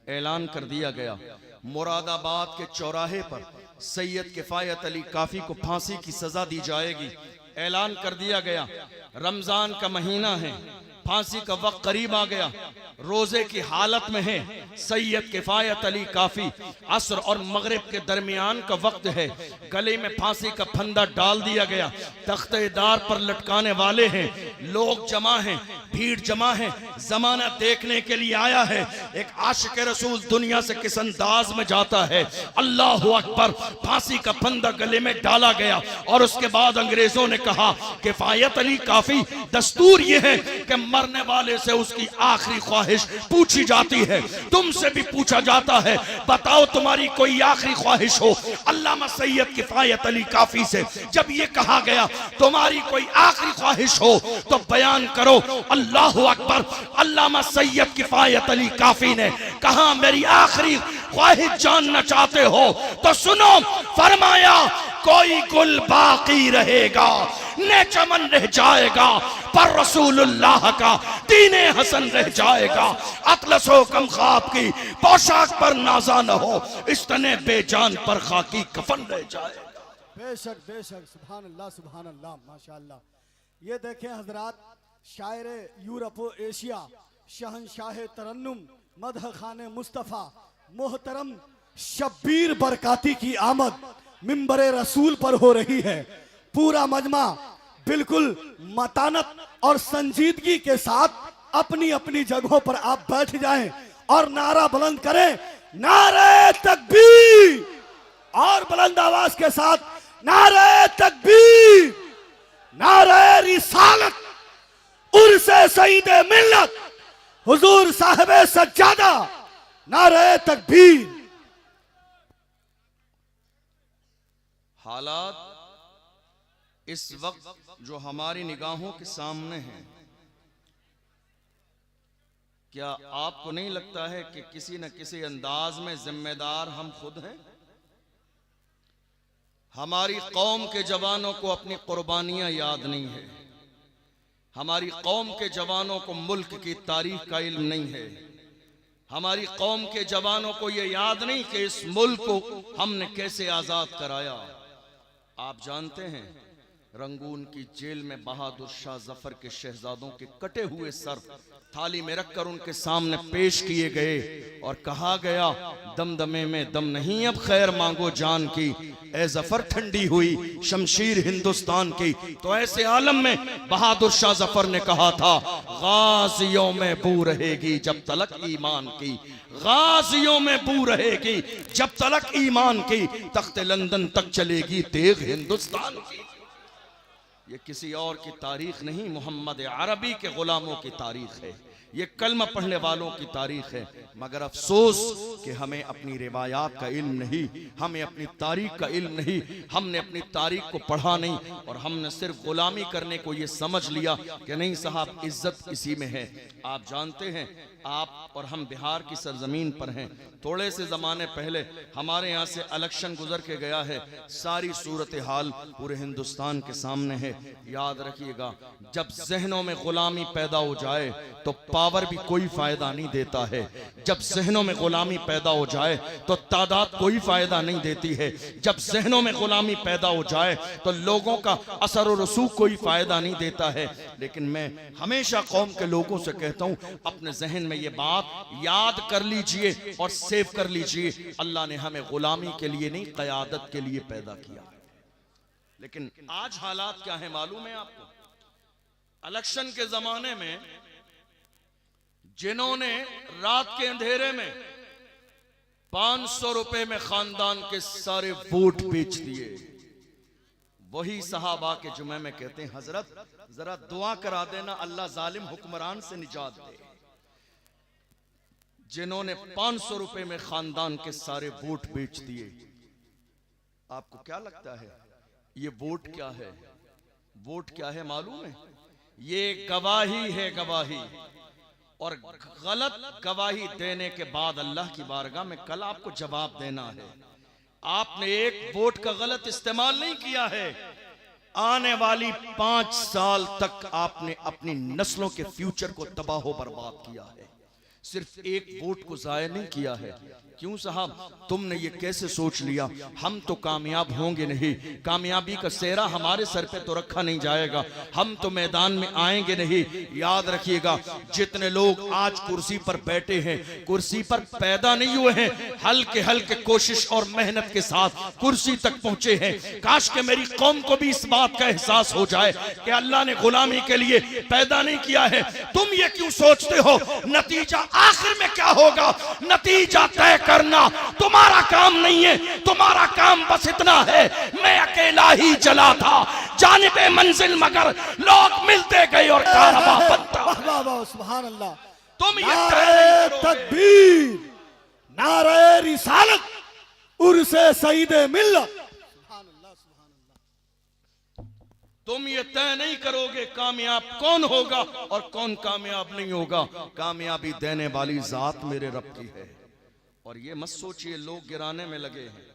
ऐलान कर दिया गया, मुरादाबाद के चौराहे पर सैयद किफायत अली काफी को फांसी की सजा दी जाएगी। ऐलान कर दिया गया, रमजान का महीना है, फांसी का वक्त करीब आ गया, रोजे की हालत में है सैयद किफायत अली काफी, असर और मगरिब के दरमियान का वक्त है, गले में फांसी का फंदा डाल दिया गया, तख्तेदार पर लटकाने वाले हैं, लोग जमा हैं, भीड़ जमा है, जमाना देखने के लिए आया है। एक आशिक रसूल दुनिया से किस अंदाज में जाता है, अल्लाह अकबर। फांसी का फंदा गले में डाला गया और उसके बाद अंग्रेजों ने कहा किफायत अली काफी, दस्तूर ये है कि मरने वाले से उसकी आखिरी ख्वाहिश पूछी जाती है, तुमसे भी पूछा जाता है, बताओ तुम्हारी कोई आखिरी ख्वाहिश हो। अल्लामा सैयद किफायत अली काफी से जब ये कहा गया तुम्हारी कोई आखिरी ख्वाहिश हो तो बयान करो, अल्लाह अकबर। अल्लामा सैयद किफायत अली काफी ने कहा मेरी आखिरी ख्वाहिश जानना चाहते हो तो सुनो, फरमाया कोई गुल बाकी रहेगा, ने चमन रह जाएगा, पर रसूलुल्लाह का दीने हसन रह जाएगा। अतलसो कम ख्वाब की पोशाक पर नाजा न हो, इस तने बेजान पर खाकी कफन रह जाएगा। बेशक बेशक, सुभान अल्लाह माशाअल्लाह। ये देखें हजरात, शायर यूरोप व एशिया, शहनशाह तरन्नुम, मदह खाने मुस्तफ़ा, मोहतरम शब्बीर बरकाती की आमद मिंबरे रसूल पर हो रही है। पूरा मजमा बिल्कुल मतानत और संजीदगी के साथ अपनी अपनी जगहों पर आप बैठ जाएं और नारा बुलंद करें, नारे तकबीर, और बुलंद आवाज के साथ नारे तकबीर, नारे रिसालत, उर्से सईदे मिल्लत, हुजूर साहिबे सज्जादा, नारे तकबीर। हालात इस वक्त जो हमारी निगाहों के सामने हैं, क्या आपको नहीं लगता है कि किसी न किसी अंदाज में जिम्मेदार हम खुद हैं? हमारी कौम के जवानों को अपनी कुर्बानियां याद नहीं है, हमारी कौम के जवानों को मुल्क की तारीख का इल्म नहीं है, हमारी कौम के जवानों को यह याद नहीं कि इस मुल्क को हमने कैसे आजाद कराया। आप जानते हैं, रंगून की जेल में बहादुर शाह जफर के शहजादों के कटे हुए सर थाली में रखकर उनके सामने पेश किए गए और कहा गया, दमदमे में दम नहीं, अब खैर मांगो जान की, ए जफर ठंडी हुई शमशीर हिंदुस्तान की। तो ऐसे आलम में बहादुर शाह जफर ने कहा था, गाजियों में बू रहेगी जब तलक ईमान की, गाजियों में बू रहेगी जब तलक ईमान की, तख्ते लंदन तक चलेगी तेग हिंदुस्तान की। ये किसी और की तारीख नहीं, मोहम्मद अरबी के गुलामों की तारीख है, ये कलमा पढ़ने वालों की तारीख है। मगर अफसोस कि हमें अपनी रिवायात का इल्म नहीं, हमें अपनी तारीख का इल्म नहीं, हमने अपनी तारीख को पढ़ा नहीं और हमने सिर्फ गुलामी करने को ये समझ लिया कि नहीं साहब इज्जत इसी में है। आप जानते हैं, आप और हम बिहार की सरजमीन पर हैं। थोड़े से ज़माने पहले हमारे यहाँ से इलेक्शन गुजर के गया है, सारी सूरत हाल पूरे हिंदुस्तान के सामने है। याद रखिएगा, जब जहनों में गुलामी पैदा हो जाए तो पावर भी कोई फायदा नहीं देता है, जब जहनों में गुलामी पैदा हो जाए तो तादाद कोई फायदा नहीं देती है, जब जहनों में गुलामी पैदा हो जाए तो लोगों का असर और रसूख कोई फायदा नहीं देता है। लेकिन मैं हमेशा कौम के लोगों से कहता हूं, अपने जहन में ये बात याद कर लीजिए और सेव कर लीजिए, अल्लाह ने हमें गुलामी के लिए नहीं, क़यादत के लिए पैदा किया। लेकिन आज हालात क्या है मालूम है आपको? इलेक्शन के जमाने में जिन्होंने रात के अंधेरे में 500 रुपए में खानदान के सारे वोट बेच दिए, वही सहाबा के जुमे में कहते हैं, हजरत जरा दुआ करा देना अल्लाह जालिम हुक्मरान से निजात दे। जिन्होंने 500 रुपए में खानदान के सारे वोट बेच दिए, आपको क्या लगता है ये वोट क्या है? वोट क्या है मालूम है? ये गवाही है, गवाही। और गलत गवाही देने के बाद अल्लाह की बारगाह में कल आपको जवाब देना है। आपने एक वोट का गलत इस्तेमाल नहीं किया है, आने वाली 5 साल तक आपने अपनी नस्लों के फ्यूचर को तबाह बर्बाद किया है। सिर्फ एक वोट को जाया नहीं किया है। क्यों साहब, तुमने ये कैसे सोच लिया हम तो कामयाब होंगे नहीं, कामयाबी का सेहरा हमारे सर पे तो रखा नहीं जाएगा, हम तो मैदान में आएंगे नहीं। याद रखिएगा, जितने लोग आज कुर्सी पर बैठे हैं, कुर्सी पर पैदा नहीं हुए हैं, हल्के हल्के कोशिश और मेहनत के साथ कुर्सी तक पहुंचे हैं। काश के मेरी कौम को भी इस बात का एहसास हो जाए कि अल्लाह ने गुलामी के लिए पैदा नहीं किया है। तुम ये क्यों सोचते हो नतीजा आखिर में क्या होगा? नतीजा तय करना तुम्हारा काम नहीं है, तुम्हारा काम बस इतना है, मैं अकेला ही चला था जानिबे मंजिल मगर लोग मिलते गए और कारवां बनता। वाह वाह, सुभान अल्लाह। तुम ये नारे तकबीर, नारे रिसालत, उर्से सईदे मिल्लत। तुम ये तय नहीं करोगे कामयाब कौन होगा और कौन कामयाब नहीं होगा। कामयाबी देने वाली जात मेरे रब की है। और ये मत सोचिए लोग गिराने में लगे हैं,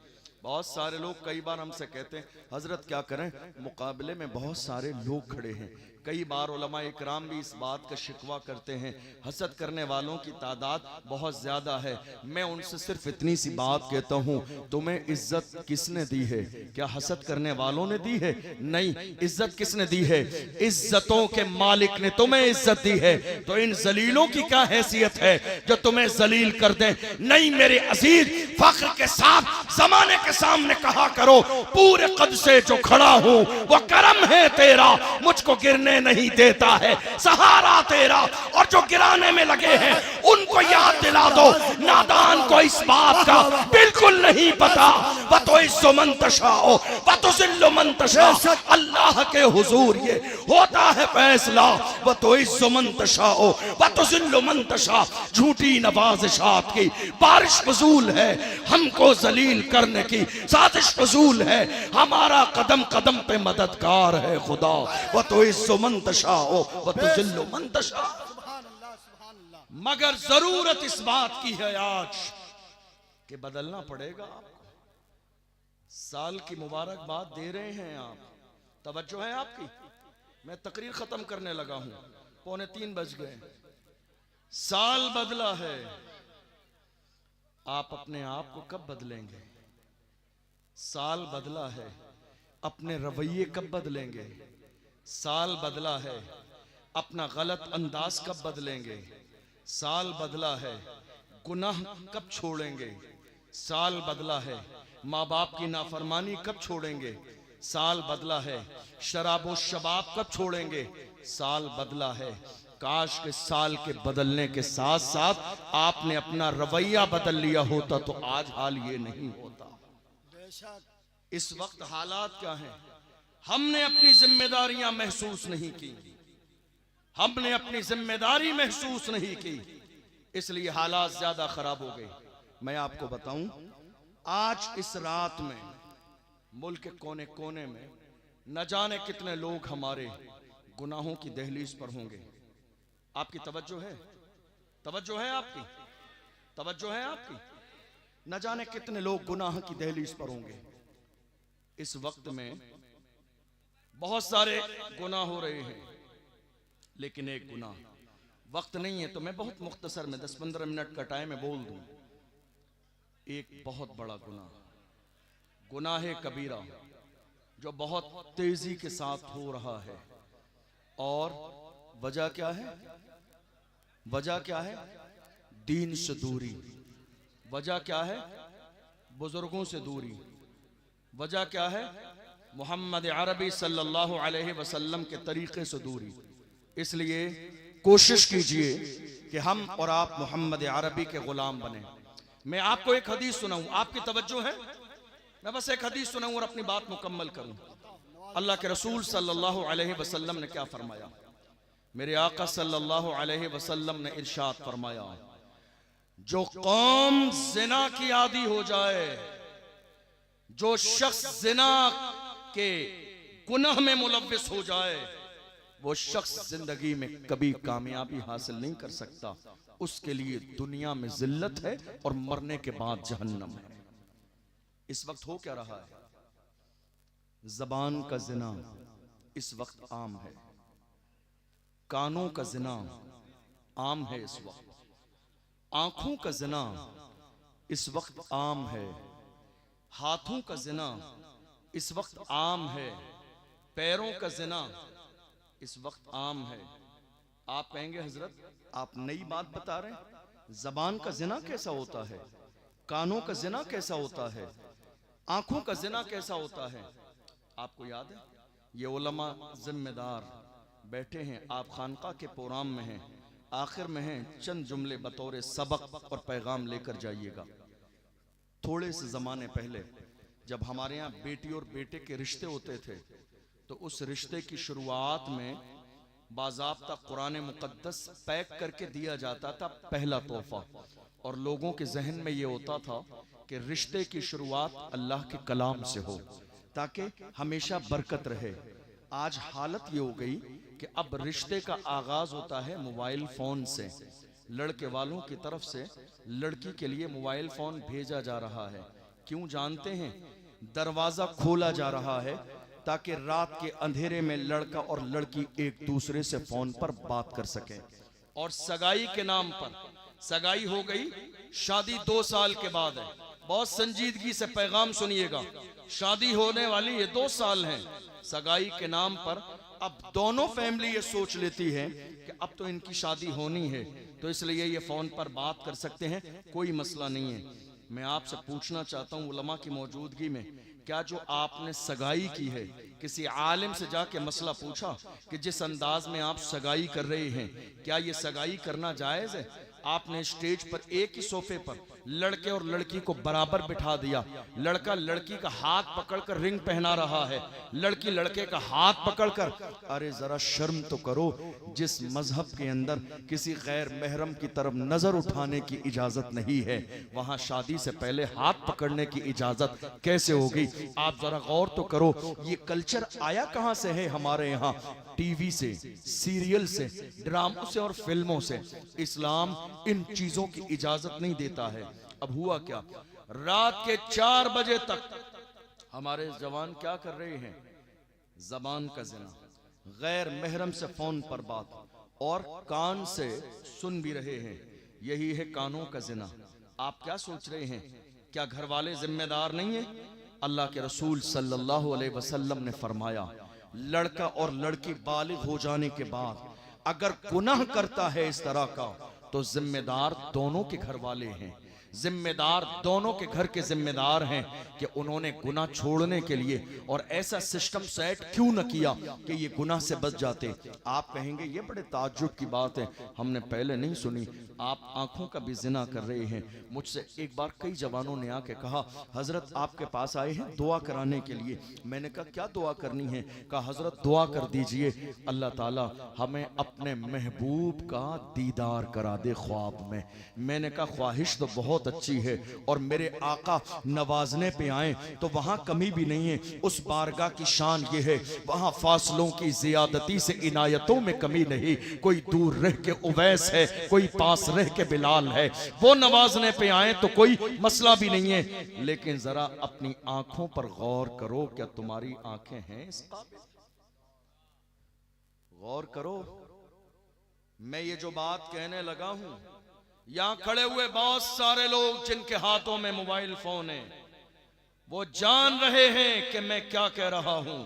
बहुत सारे लोग कई बार हमसे कहते हैं हजरत क्या करें, मुकाबले में बहुत सारे लोग खड़े हैं। कई बार उलमा इकराम भी इस बात का शिकवा करते हैं हसद करने वालों की तादाद बहुत ज्यादा है। मैं उनसे सिर्फ इतनी सी बात कहता हूँ, तुम्हें इज्जत किसने दी है? क्या हसद करने वालों ने दी है? नहीं, इज्जत किसने दी है? इज्जतों के मालिक ने तुम्हें इज्जत दी है। तो इन जलीलों की क्या हैसियत है जो तुम्हें जलील कर दें? नहीं मेरे अजीज, फख्र के साथ जमाने के सामने कहा करो, पूरे कद से जो खड़ा हूं वो करम है तेरा, मुझको गिरने नहीं देता है, सहारा तेरा। और जो गिराने में लगे हैं उनको याद दिला दो, नादान को इस बात का बिल्कुल नहीं पता। वतुइज़्ज़ु मन तशाओ वतुज़िल्लु मन तशाओ, अल्लाह के हुजूर ये होता है फैसला। वतुइज़्ज़ु मन तशाओ वतुज़िल्लु मन तशा, झूठी नवाज़िशात की बारिश फजूल है, हमको जलील करने की साजिश फजूल है। हमारा कदम कदम पे मददगार है खुदा। वतुइज़्ज़ु मन तशाओ वतुज़िल्लु मन तशा। मगर जरूरत इस बात की है आज कि बदलना पड़ेगा आपको। साल की मुबारकबाद दे रहे हैं आप, तवज्जो है आपकी। मैं तकरीर खत्म करने लगा हूं, 2:45 बज गए। साल बदला है, आप अपने आप को कब बदलेंगे? साल बदला है, अपने रवैये कब बदलेंगे? साल बदला है, अपना गलत अंदाज कब बदलेंगे? साल बदला है, गुनाह कब छोड़ेंगे? साल बदला है, माँ बाप की नाफरमानी कब छोड़ेंगे? साल बदला है, शराबो शबाब कब छोड़ेंगे? साल बदला है। काश के साल के बदलने के साथ साथ आपने अपना रवैया बदल लिया होता तो आज हाल ये नहीं होता। इस वक्त हालात क्या हैं? हमने अपनी जिम्मेदारियां महसूस नहीं की, हमने अपनी जिम्मेदारी महसूस नहीं की, इसलिए हालात ज्यादा खराब हो गए। मैं आपको बताऊं, आज इस रात में मुल्क के कोने कोने में न जाने कितने लोग हमारे गुनाहों की दहलीज पर होंगे। आपकी तवज्जो है? तवज्जो है आपकी? तवज्जो है आपकी? न जाने कितने लोग गुनाह की दहलीज पर होंगे। इस वक्त में बहुत सारे गुनाह हो रहे हैं, लेकिन एक गुनाह, वक्त नहीं है तो मैं बहुत मुख्तसर में 10-15 मिनट का टाइम में बोल दूं। एक बहुत बड़ा गुनाह, गुनाह कबीरा, जो बहुत तेजी के साथ हो रहा है। और वजह क्या है? वजह क्या है? दीन से दूरी। वजह क्या है? बुजुर्गों से दूरी। वजह क्या है? मोहम्मद अरबी सल्लल्लाहु अलैहि वसल्लम के तरीके से दूरी। इसलिए कोशिश कीजिए कि हम और आप मोहम्मद अरबी के गुलाम बने। मैं आपको एक हदीस सुनाऊं, आपकी तवज्जो है? मैं बस एक हदीस सुनाऊं और अपनी बात मुकम्मल करूं। अल्लाह के रसूल सल्लल्लाहु अलैहि वसल्लम ने क्या फरमाया? मेरे आका सल्लल्लाहु अलैहि वसल्लम ने इरशाद फरमाया, जो कौम जिना की आदी हो जाए, जो शख्स जिना के गुनाह में मुलव्विस हो जाए, वो शख्स जिंदगी में कभी कामयाबी हासिल नहीं कर सकता। उसके लिए दुनिया में जिल्लत है और मरने के बाद जहन्नम है। इस वक्त हो क्या रहा है? जबान का जिना इस वक्त आम है, कानों का जिना आम है इस वक्त, आंखों का जिना इस वक्त आम है, हाथों का जिना इस वक्त आम है, पैरों का जिना इस वक्त आम है। आप कहेंगे हजरत आप नई बात बता रहे हैं, जबान का जिना कैसा होता है, कानों का जिना कैसा होता है, आंखों का जिना कैसा होता है? आपको याद है, ये उलमा जिम्मेदार बैठे हैं, आप खानका के प्रोग्राम में हैं, आखिर में हैं, चंद जुमले बतौर सबक और पैगाम लेकर जाइएगा। थोड़े से ज़माने पहले जब हमारे यहाँ बेटी और बेटे के रिश्ते होते थे तो उस रिश्ते की शुरुआत में बाज़ाब्ता कुरान मुक़द्दस पैक करके दिया जाता था, पहला तोहफा। और लोगों के जहन में ये होता था कि रिश्ते की शुरुआत अल्लाह के कलाम से हो ताकि हमेशा बरकत रहे। आज हालत ये हो गई कि अब रिश्ते का आगाज होता है मोबाइल फोन से। लड़के वालों की तरफ से लड़की के लिए मोबाइल फोन भेजा जा रहा है क्यों जानते हैं? दरवाजा खोला जा रहा है ताकि रात के अंधेरे में लड़का और लड़की एक दूसरे से फोन पर बात कर सके। और सगाई के नाम पर, सगाई हो गई, शादी 2 साल के बाद है। बहुत संजीदगी से पैगाम सुनिएगा, शादी होने वाली ये 2 साल हैं। सगाई के नाम पर अब दोनों फैमिली ये सोच लेती है कि अब तो इनकी शादी होनी है, तो इसलिए ये फोन पर बात कर सकते हैं, कोई मसला नहीं है। मैं आपसे पूछना चाहता हूँ उलमा की मौजूदगी में, क्या जो आपने सगाई की है किसी आलिम से जाके मसला पूछा कि जिस अंदाज में आप सगाई कर रहे हैं क्या ये सगाई करना जायज़ है? आपने स्टेज पर एक ही सोफे पर लड़के और लड़की को बराबर बिठा दिया। लड़का लड़की का हाथ पकड़कर रिंग पहना रहा है, लड़की लड़के का हाथ पकड़कर। अरे जरा शर्म तो करो, जिस मजहब के अंदर किसी गैर महरम की तरफ नजर उठाने की इजाजत नहीं है, वहां शादी से पहले हाथ पकड़ने की इजाजत कैसे होगी? आप जरा गौर तो करो, ये कल्चर आया कहां से है हमारे यहाँ? टीवी से, सीरियल से, ड्रामों से और फिल्मों से। इस्लाम इन चीजों की इजाजत नहीं देता है। अब हुआ क्या, रात के 4 बजे तक हमारे जवान क्या कर रहे हैं? जबान का ज़िना, गैर महरम से फोन पर बात, और कान से सुन भी रहे हैं। यही है कानों का ज़िना। आप क्या सोच रहे हैं, क्या घर वाले जिम्मेदार नहीं है? अल्लाह के रसूल सल्लल्लाहु अलैहि वसल्लम ने फरमाया, लड़का और लड़की बालिग हो जाने के बाद अगर गुनाह करता है इस तरह का, तो जिम्मेदार दोनों के घर वाले हैं, जिम्मेदार दोनों के घर के जिम्मेदार हैं कि उन्होंने गुनाह छोड़ने के लिए और ऐसा सिस्टम सेट क्यों न किया कि ये गुनाह से बच जाते। आप कहेंगे ये बड़े ताज्जुब की बात है, हमने पहले नहीं सुनी। आप आंखों का भी जिना कर रहे हैं। मुझसे एक बार कई जवानों ने आके कहा, हजरत आपके पास आए हैं दुआ कराने के लिए। मैंने कहा क्या दुआ करनी है? कहा हजरत दुआ कर दीजिए, अल्लाह ताला हमें अपने महबूब का दीदार करा दे ख्वाब में। मैंने कहा ख्वाहिश तो बहुत अच्छी है, और मेरे आका नवाजने पे आए तो वहां कमी भी नहीं है। उस बारगाह की शान ये है, वहां फासलों की जियादती से इनायतों में कमी नहीं। कोई दूर रह के उवैस है, कोई पास रह के बिलाल है। वो नवाजने पे आए तो कोई मसला भी नहीं है। लेकिन जरा अपनी आंखों पर गौर करो, क्या तुम्हारी आंखें हैं इस काबिल? गौर करो। मैं ये जो बात कहने लगा हूं, यहां खड़े हुए बहुत सारे लोग जिनके हाथों में मोबाइल फोन है, वो जान रहे हैं कि मैं क्या कह रहा हूं।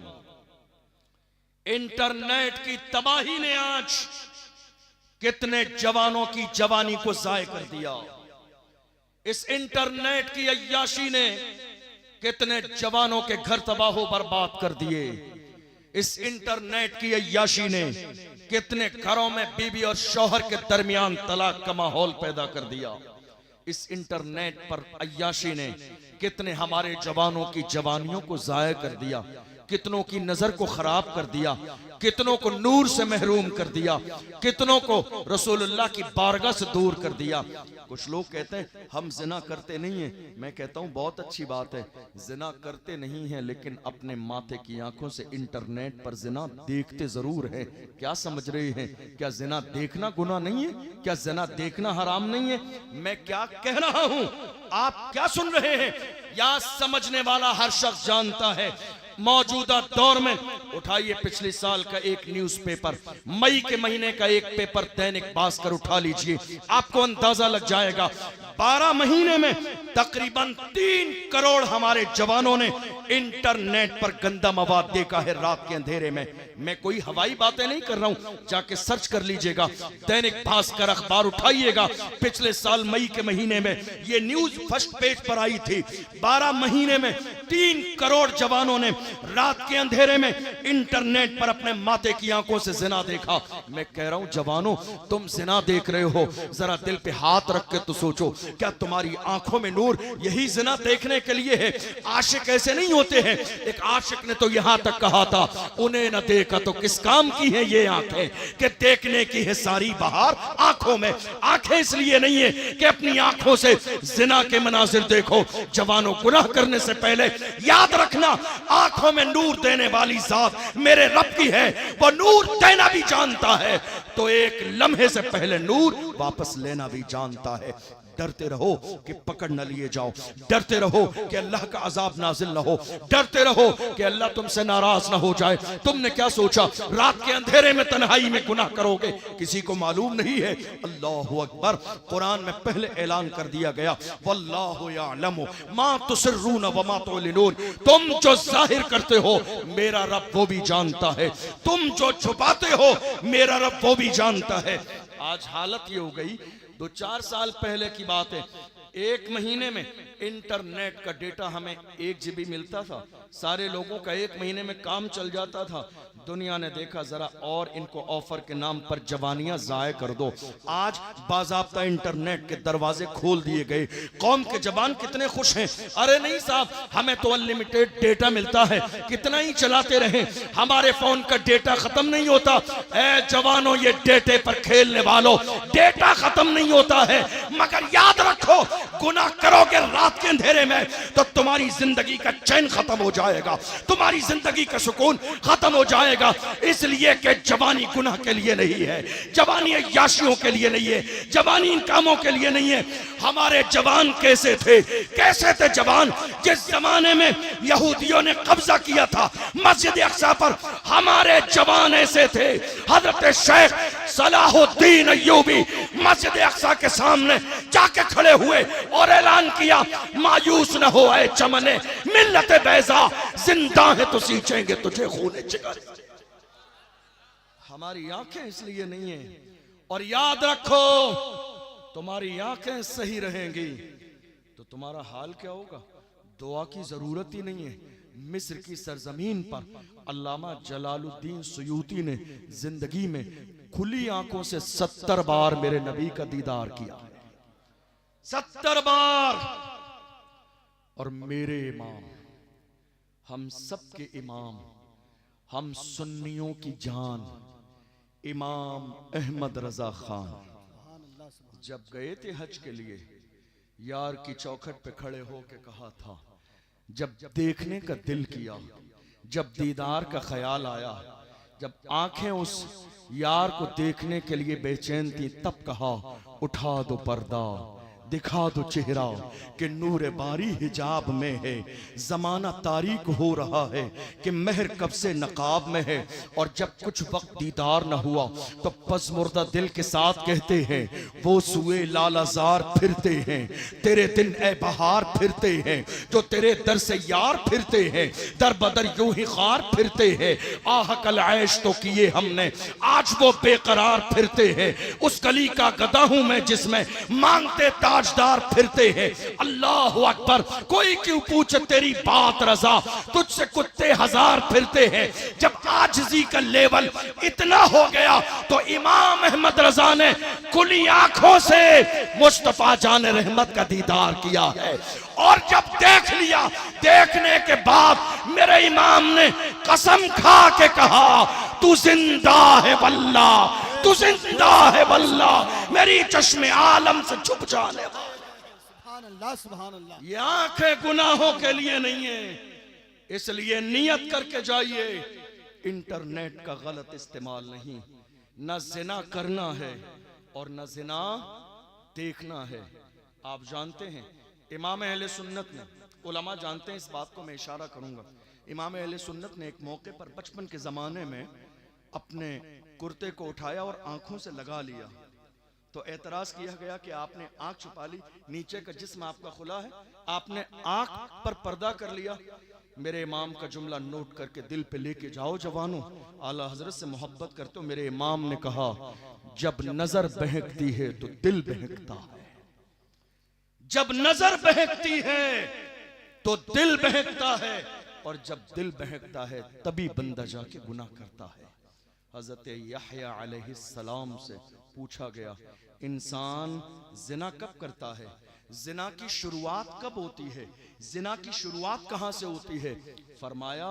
इंटरनेट की तबाही ने आज कितने जवानों की जवानी को जाय कर दिया। इस इंटरनेट की अय्याशी ने कितने जवानों के घर तबाह बर्बाद कर दिए। इस इंटरनेट की अय्याशी ने कितने घरों में बीबी और शौहर के दरमियान तलाक का माहौल पैदा कर दिया। इस इंटरनेट पर अय्याशी ने कितने हमारे जवानों की जवानियों को जाया कर दिया, कितनों की नजर को खराब कर दिया, कितनों को नूर से महरूम कर दिया, कितनों को रसूलुल्लाह की बारगाह से दूर कर दिया। कुछ लोग कहते हैं हम जिना करते नहीं हैं। मैं कहता हूं बहुत अच्छी बात है, जिना करते नहीं हैं, लेकिन अपने माथे की आंखों से इंटरनेट पर जिना देखते जरूर हैं। क्या समझ रहे हैं? क्या जिना देखना गुनाह नहीं है? क्या जिना देखना हराम नहीं है? मैं क्या कह रहा हूं, आप क्या सुन रहे हैं? या समझने वाला हर शख्स जानता है। मौजूदा दौर में उठाइए पिछले साल का एक न्यूज़पेपर, मई के महीने का एक पेपर दैनिक भास्कर उठा लीजिए, आपको अंदाजा लग जाएगा 12 महीने में तकरीबन 3 करोड़ हमारे जवानों ने इंटरनेट पर गंदा मवाद देखा है रात के अंधेरे में। मैं कोई हवाई बातें नहीं कर रहा हूं, जाके सर्च कर लीजिएगा, दैनिक भास्कर अखबार उठाइएगा। पिछले साल मई के महीने में ये न्यूज फर्स्ट पेज पर आई थी। 12 महीने में 3 करोड़ जवानों ने रात के अंधेरे में इंटरनेट पर अपने माथे की आंखों से जिना देखा। मैं कह रहा हूं जवानों, तुम जिना देख रहे हो, जरा दिल पे हाथ रख के तो सोचो, क्या तुम्हारी आंखों में नूर यही जिना देखने के लिए है? आशिक ऐसे नहीं होते हैं। एक आशिक ने तो यहां तक कहा था, उन्हें न देखा तो किस काम की है ये आंखें, कि देखने की है सारी बहार आंखों में। आंखें इसलिए नहीं है कि अपनी आंखों से जिना के मनाजिर देखो। जवानों, गुनाह करने से पहले याद रखना, आंखों में नूर देने वाली जात मेरे रब की है। वो नूर देना भी जानता है तो एक लम्हे से पहले नूर वापस लेना भी जानता है। डरते रहो कि पकड़ न लिए जाओ, डरते रहो कि अल्लाह का अजाब नाजिल न हो, डरते रहो कि अल्लाह तुमसे नाराज न हो जाए। तुमने क्या सोचा रात के अंधेरे में तन्हाई में गुनाह करोगे, किसी को मालूम नहीं है। अल्लाहु अकबर। कुरान में पहले ऐलान कर दिया गया, वल्लाहु यअलमु मा तुसिर्रून व मा तुलिनून। तुम जो जाहिर करते हो मेरा रब वो भी जानता है, तुम जो छुपाते हो मेरा रब वो भी जानता है। आज हालत ये हो गई, 2-4 साल पहले की बात है, 1 महीने में इंटरनेट का डेटा हमें 1 GB मिलता था, सारे लोगों का 1 महीने में काम चल जाता था। दुनिया ने देखा जरा और इनको ऑफर के नाम पर जवानियां जाया कर दो। आज बाज़ाब्ता इंटरनेट के दरवाजे खोल दिए गए। कौम के जवान कितने खुश हैं, अरे नहीं साहब हमें तो अनलिमिटेड डेटा मिलता है, कितना ही चलाते रहें, हमारे फोन का डेटा खत्म नहीं होता। ए जवानों, ये डेटे पर खेलने वालों, डेटा खत्म नहीं होता है, मगर याद रखो गुनाह करोगे रात के अंधेरे में तो तुम्हारी जिंदगी का चैन खत्म हो जाएगा, तुम्हारी जिंदगी का सुकून खत्म हो जाएगा। इसलिए कि जवानी गुनाह के लिए नहीं है, जवानी याशियों के लिए नहीं है, जवानी इन कामों के लिए नहीं है। हमारे जवान कैसे थे जवान जिस जमाने में यहूदियों ने कब्जा किया था मस्जिद अक्सा पर, हमारे जवान ऐसे थे। हजरत शेख सलाहुद्दीन अय्यूबी मस्जिद अक्सा के सामने जाके खड़े हुए और ऐलान किया, मायूस न हो ऐ चमने मिल्लत बैजा, जिंदा है तो सींचेंगे तुझे खून जिगर। हमारी आंखें इसलिए नहीं है, और याद रखो तुम्हारी आंखें सही रहेंगी तो तुम्हारा हाल क्या होगा, दुआ की जरूरत ही नहीं है। मिस्र की सरजमीन पर अल्लामा जलालुद्दीन सुयूती ने जिंदगी में खुली आंखों से 70 बार मेरे नबी का दीदार किया, 70 बार। और मेरे इमाम, हम सब के इमाम, हम सुन्नियों की जान, इमाम अहमद रजा खान जब गए थे हज के लिए, यार की चौखट पे खड़े होके कहा था, जब देखने का दिल किया, जब दीदार का ख्याल आया, जब आंखें उस यार को देखने के लिए बेचैन थी, तब कहा उठा दो पर्दा, दिखा दो चेहरा कि नूर बारी हिजाब में है, जमाना तारीक हो रहा है कि महर कब से नकाब में है। और जब कुछ वक्त दीदार न हुआ तो पज़मुर्दा दिल के साथ कहते हैं, वो सुए लालाजार फिरते हैं, तेरे दिन ए बहार फिरते हैं, जो तेरे दर से यार फिरते हैं, दर बदर यूं ही खार फिरते हैं। आह कल ऐश तो किए हमने, आज वो बेकरार फिरते हैं। उस गली का गदा हूं मैं जिसमें मांगते ताजदार फिरते हैं। अल्लाह अकबर। कोई क्यों पूछे तेरी बात रजा, तुझसे कुत्ते हजार फिरते हैं। जब आजिज़ी का लेवल इतना हो गया तो इमाम अहमद रजा ने खुली आंखों से मुस्तफा जान रहमत का दीदार किया है। और जब देख लिया, देखने के बाद मेरे इमाम ने कसम खा के कहा, तू जिंदा है वल्ला, तू जिंदा है वल्ला, मेरी चश्मे आलम से छुप जाने वाला। सुभान अल्लाह, सुभान अल्लाह। ये आंखें गुनाहों के लिए नहीं है, इसलिए नियत करके जाइए, इंटरनेट का गलत इस्तेमाल नहीं। न जिना करना है और न जिना देखना है। आप जानते हैं इमाम अहले सुन्नत ने, उलमा जानते हैं इस बात को, मैं इशारा करूंगा। इमाम अहले सुन्नत ने एक मौके पर बचपन के ज़माने में अपने कुर्ते को उठाया और आंखों से लगा लिया, तो एतराज किया गया कि आपने आंख छुपा ली, नीचे का जिस्म आपका खुला है, आपने आंख पर पर्दा कर लिया। मेरे इमाम का जुमला नोट करके दिल पे लेके जाओ जवानों, आला हजरत से मोहब्बत करते हो। मेरे इमाम ने कहा, जब नजर बहकती है तो दिल बहकता है, जब नजर बहकती है तो दिल बहकता है, और जब दिल बहकता है तभी बंदा जाके गुनाह करता है। हजरत यहया अलैहिस्सलाम से पूछा गया, इंसान जिना कब करता है, जिना की शुरुआत कब होती है, जिना की शुरुआत कहां से होती है? फरमाया,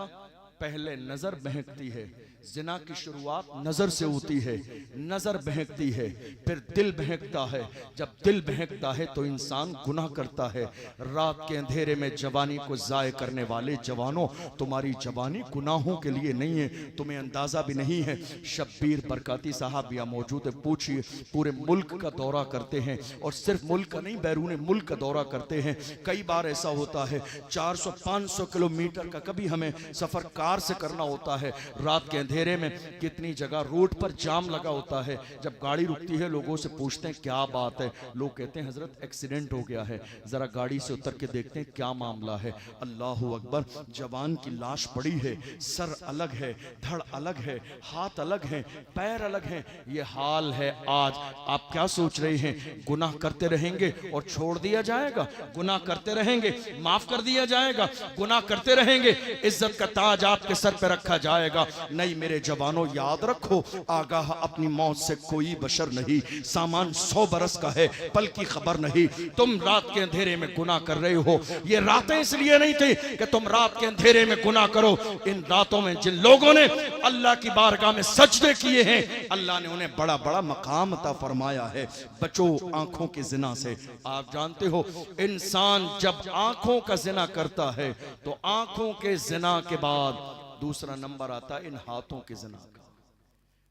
पहले नजर बहकती है, जिना की शुरुआत नजर से होती है, नजर बहकती है, फिर दिल बहकता है। जब दिल बहकता है तो इंसान गुनाह करता है। रात के अंधेरे में जवानी को जाय करने वाले जवानों, तुम्हारी जवानी गुनाहों के लिए नहीं है, तुम्हें अंदाजा भी नहीं है। शब्बीर बरकाती साहब यहाँ मौजूद है, पूछिए, पूरे मुल्क का दौरा करते हैं, और सिर्फ मुल्क का नहीं, बैरून मुल्क का दौरा करते हैं। कई बार ऐसा होता है 400-500 किलोमीटर का कभी हमें सफर कार से करना होता है। रात के अंधेरे में कितनी जगह रोड पर जाम लगा होता है। जब गाड़ी रुकती है लोगों से पूछते हैं क्या बात है, लोग कहते हैं हजरत एक्सीडेंट हो गया है। जरा गाड़ी से उतर के देखते हैं क्या मामला है। अल्लाहू अकबर, जवान की लाश पड़ी है, सर अलग है, धड़ अलग है, हाथ अलग है, पैर अलग है। ये हाल है आज। आप क्या सोच रहे हैं, गुनाह करते रहेंगे और छोड़ दिया जाएगा? गुनाह करते रहेंगे, माफ कर दिया जाएगा? गुनाह करते रहेंगे, इज्जत का ताज आपके सर पे रखा जाएगा? नहीं मेरे जवानों, याद रखो, आगाह अपनी मौत से कोई बशर नहीं। सामान 100 बरस का है, पल की खबर नहीं। तुम रात के अंधेरे में गुनाह कर रहे हो। ये रातें इसलिए नहीं थी कि तुम रात के अंधेरे में गुनाह करो। इन रातों में जिन लोगों ने अल्लाह की बारगाह में सजदे किए हैं, अल्लाह ने उन्हें बड़ा बड़ा मकाम अता फरमाया है। बचो आंखों के जिना से। आप जानते हो, इंसान जब आंखों का जिना करता है तो आंखों के जिना के बाद दूसरा नंबर आता है इन हाथों के जिना का।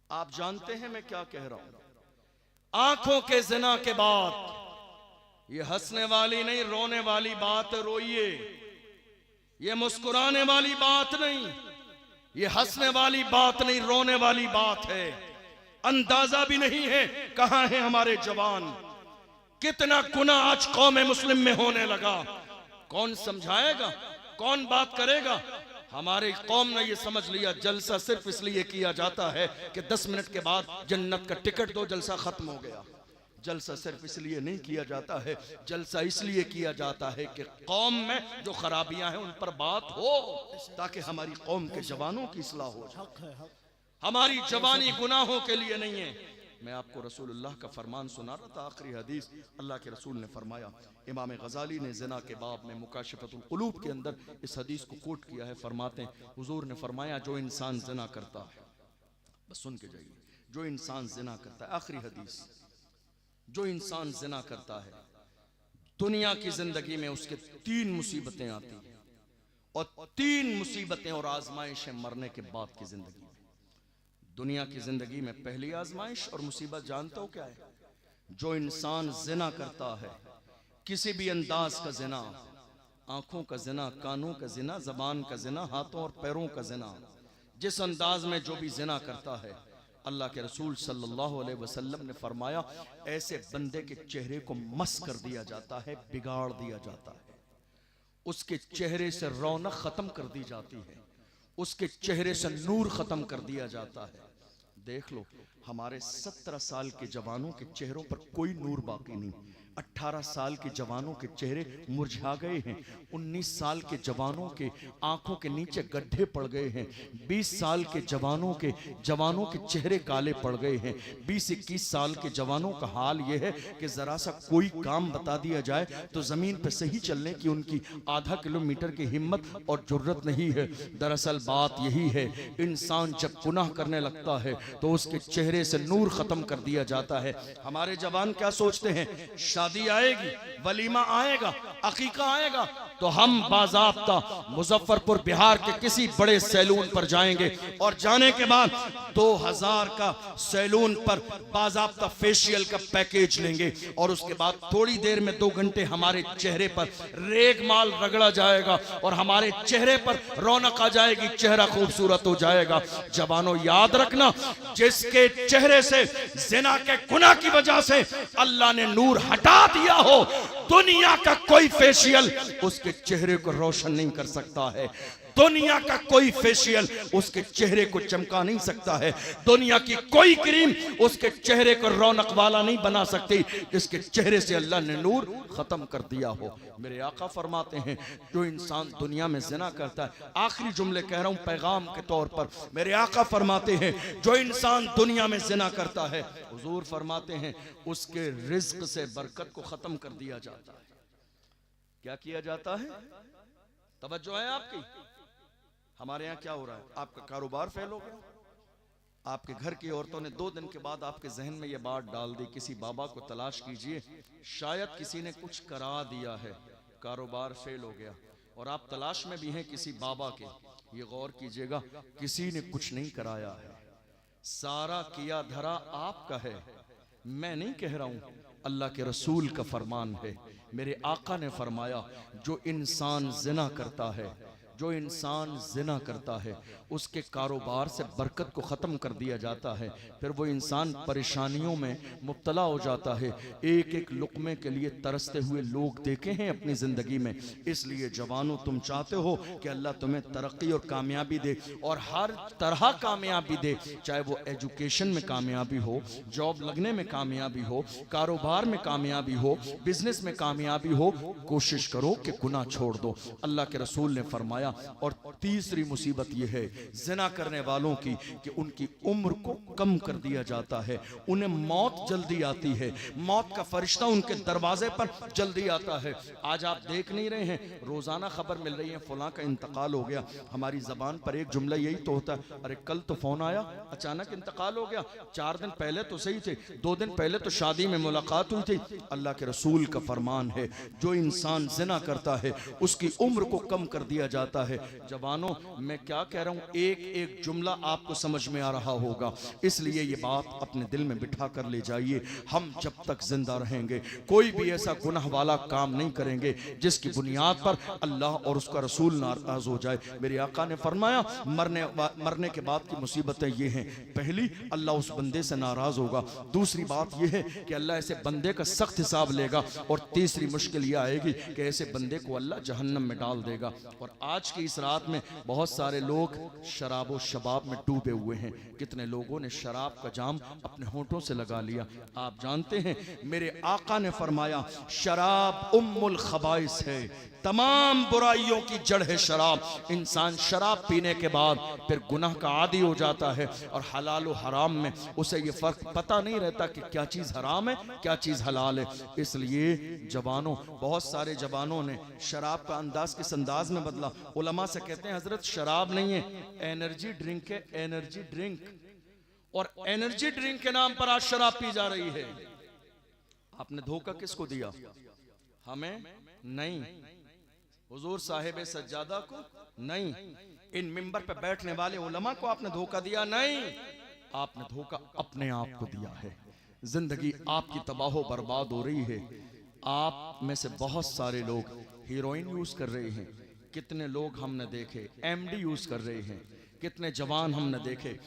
आप जानते हैं मैं क्या कह रहा हूं? आंखों के जिना के बाद ये हंसने वाली नहीं, रोने वाली बात रोइए। ये मुस्कुराने वाली बात नहीं, ये हंसने वाली बात नहीं, रोने वाली बात है। अंदाजा भी नहीं है कहां है हमारे जवान। कितना गुनाह आज कौम मुस्लिम में होने लगा। कौन समझाएगा, कौन बात करेगा? हमारी कौम ने यह समझ लिया जलसा सिर्फ इसलिए किया जाता है कि 10 मिनट के बाद जन्नत का टिकट दो, जलसा खत्म हो गया। जलसा सिर्फ इसलिए नहीं किया जाता है, जलसा इसलिए किया जाता है कि कौम में जो खराबियां हैं उन पर बात हो, ताकि हमारी कौम के जवानों की इस्लाह हो जाए। हमारी जवानी गुनाहों के लिए नहीं है। मैं आपको रसूलुल्लाह का फरमान सुना रहा था, आखिरी हदीस अल्लाह के रसूल ने फरमाया। इमाम गजाली ने ज़िना के बाब में मुकाशिफतुल कुलूब के अंदर इस हदीस को कोट किया है। फरमाते हैं हुजूर ने फरमाया, जो इंसान ज़िना करता है, बस सुन के जाइए, जो इंसान ज़िना करता है, आखिरी हदीस, जो इंसान ज़िना करता है दुनिया की जिंदगी में उसके 3 मुसीबतें आती हैं, और 3 मुसीबतें और आजमाइशें मरने के बाद की जिंदगी में। दुनिया की जिंदगी में पहली आजमाइश और मुसीबत जानते हो क्या है? जो इंसान जिना करता है, किसी भी अंदाज का जिना, आंखों का जिना, कानों का जिना, जबान का जिना, हाथों और पैरों का जिना, जिस अंदाज में जो भी जिना करता है, अल्लाह के रसूल सल्लल्लाहु अलैहि वसल्लम ने फरमाया ऐसे बंदे के चेहरे को मस कर दिया जाता है, बिगाड़ दिया जाता है, उसके चेहरे से रौनक खत्म कर दी जाती है, उसके चेहरे से नूर खत्म कर दिया जाता है। देख लो हमारे 17 साल के जवानों के चेहरों पर कोई नूर बाकी नहीं, 18 साल के जवानों के चेहरे मुरझा गए हैं, 19 साल के जवानों के आंखों के नीचे गड्ढे पड़ गए हैं, 20 साल के जवानों के चेहरे काले पड़ गए हैं। 20-21 साल के जवानों का हाल यह है कि जरा सा कोई काम बता दिया जाए तो जमीन पर सही चलने की उनकी आधा किलोमीटर की हिम्मत और जुर्रत नहीं है। दरअसल बात यही है, इंसान जब गुनाह करने लगता है तो उसके चेहरे से नूर खत्म कर दिया जाता है। हमारे जवान क्या सोचते हैं, शादी आएगी, वलीमा आएगा, अकीका आएगा तो हम बाज़ाब्ता मुजफ्फरपुर बिहार के किसी बड़े सैलून पर जाएंगे और जाने के बाद 2000 का सैलून पर बाज़ाब्ता फेशियल का पैकेज लेंगे और उसके बाद थोड़ी देर में 2 घंटे हमारे चेहरे पर रेगमाल रगड़ा जाएगा और हमारे चेहरे पर रौनक आ जाएगी, चेहरा खूबसूरत हो जाएगा। जवानों याद रखना, जिसके चेहरे से ज़िना के गुनाह की वजह से अल्लाह ने नूर हटा दिया हो, दुनिया का कोई फेशियल उसके चेहरे को रोशन नहीं कर सकता है, दुनिया का कोई फेशियल उसके चेहरे को चमका नहीं सकता है, दुनिया की कोई क्रीम उसके चेहरे को रौनक वाला नहीं बना सकती, जिसके चेहरे से अल्लाह ने नूर खत्म कर दिया हो। मेरे आका फरमाते हैं जो इंसान दुनिया में ज़िना करता है, आखिरी जुमले कह रहा हूं पैगाम के तौर पर, मेरे आका फरमाते हैं जो इंसान दुनिया में ज़िना करता है, हुजूर फरमाते हैं उसके रिज्क से बरकत को खत्म कर दिया जाता है। क्या किया जाता है? तवज्जो है आपकी? हमारे यहाँ क्या हो रहा है? आपका कारोबार फेल हो गया, आपके घर की औरतों ने 2 दिन के बाद आपके जहन में ये बात डाल दी, किसी बाबा को तलाश कीजिए, शायद किसी ने कुछ करा दिया है, कारोबार फेल हो गया, और आप तलाश में भी हैं किसी बाबा के। ये गौर कीजिएगा, किसी ने कुछ नहीं कराया है, सारा किया धरा आपका है। मैं नहीं कह रहा हूं, अल्लाह के रसूल का फरमान है। मेरे आका ने फरमाया, जो इंसान जिना करता है, जो इंसान जिना करता है, उसके कारोबार से बरकत को ख़त्म कर दिया जाता है, फिर वो इंसान परेशानियों में मुब्तला हो जाता है। एक एक लुक़मे के लिए तरसते हुए लोग देखे हैं अपनी ज़िंदगी में। इसलिए जवानों, तुम चाहते हो कि अल्लाह तुम्हें तरक्की और कामयाबी दे, और हर तरह कामयाबी दे, चाहे वो एजुकेशन में कामयाबी हो, जॉब लगने में कामयाबी हो, कारोबार में कामयाबी हो, बिजनेस में कामयाबी हो, कोशिश करो कि गुनाह छोड़ दो। अल्लाह के रसूल ने फरमाया। और तीसरी मुसीबत यह है ज़िना करने वालों की कि उनकी उम्र को कम कर दिया जाता है, उन्हें मौत जल्दी आती है, मौत का फरिश्ता उनके दरवाजे पर जल्दी आता है। आज आप देख नहीं रहे हैं, रोजाना खबर मिल रही है फलां का इंतकाल हो गया। हमारी जबान पर एक जुमला यही तो होता है, अरे कल तो फोन आया, अचानक इंतकाल हो गया, 4 दिन पहले तो सही थे, 2 दिन पहले तो शादी में मुलाकात हुई थी। अल्लाह के रसूल का फरमान है, जो इंसान ज़िना करता है उसकी उम्र को कम कर दिया जाता है। जवानों, मैं क्या कह रहा हूं, एक एक जुमला आपको समझ में आ रहा होगा, इसलिए ये बात अपने दिल में बिठा कर ले जाइए। हम जब तक जिंदा रहेंगे कोई भी ऐसा गुनाह वाला काम नहीं करेंगे जिसकी बुनियाद पर अल्लाह और उसका रसूल नाराज हो जाए। मेरे आका ने फरमाया, मरने के बाद की मुसीबतें ये हैं, पहली, अल्लाह उस बंदे से नाराज होगा, दूसरी बात यह है कि अल्लाह ऐसे बंदे का सख्त हिसाब लेगा, और तीसरी मुश्किल यह आएगी कि ऐसे बंदे को अल्लाह जहन्नम में डाल देगा। और आज की इस रात में बहुत सारे लोग शराब और शबाब में डूबे हुए हैं। कितने लोगों ने शराब का जाम अपने होठों से लगा लिया। आप जानते हैं, मेरे आका ने फरमाया, शराब उम्मुल खबाइस है, तमाम बुराइयों की जड़ है शराब। इंसान शराब पीने के बाद फिर गुनाह का आदी हो जाता है, और हलाल और हराम में उसे ये फर्क पता नहीं रहता कि क्या चीज़ हराम है, क्या चीज़ हलाल है। इसलिए जवानों, बहुत सारे जवानों ने शराब का अंदाज किस अंदाज में बदला। उलमा से कहते हैं, हजरत शराब नहीं है, एनर्जी ड्रिंक है, एनर्जी ड्रिंक, और एनर्जी ड्रिंक के नाम पर आज शराब पी जा रही है। आपने धोखा किसको दिया? हमें नहीं, हुजूर साहिब सज्जादा को नहीं, इन मिंबर पे बैठने वाले उलमा को आपने धोखा दिया नहीं, आपने धोखा अपने आप को दिया है। जिंदगी आपकी तबाह बर्बाद हो रही है। आप में से बहुत सारे लोग हीरोइन यूज कर रहे हैं, कितने लोग हमने देखे एमडी यूज कर रहे हैं, कितने जवान हमने देखे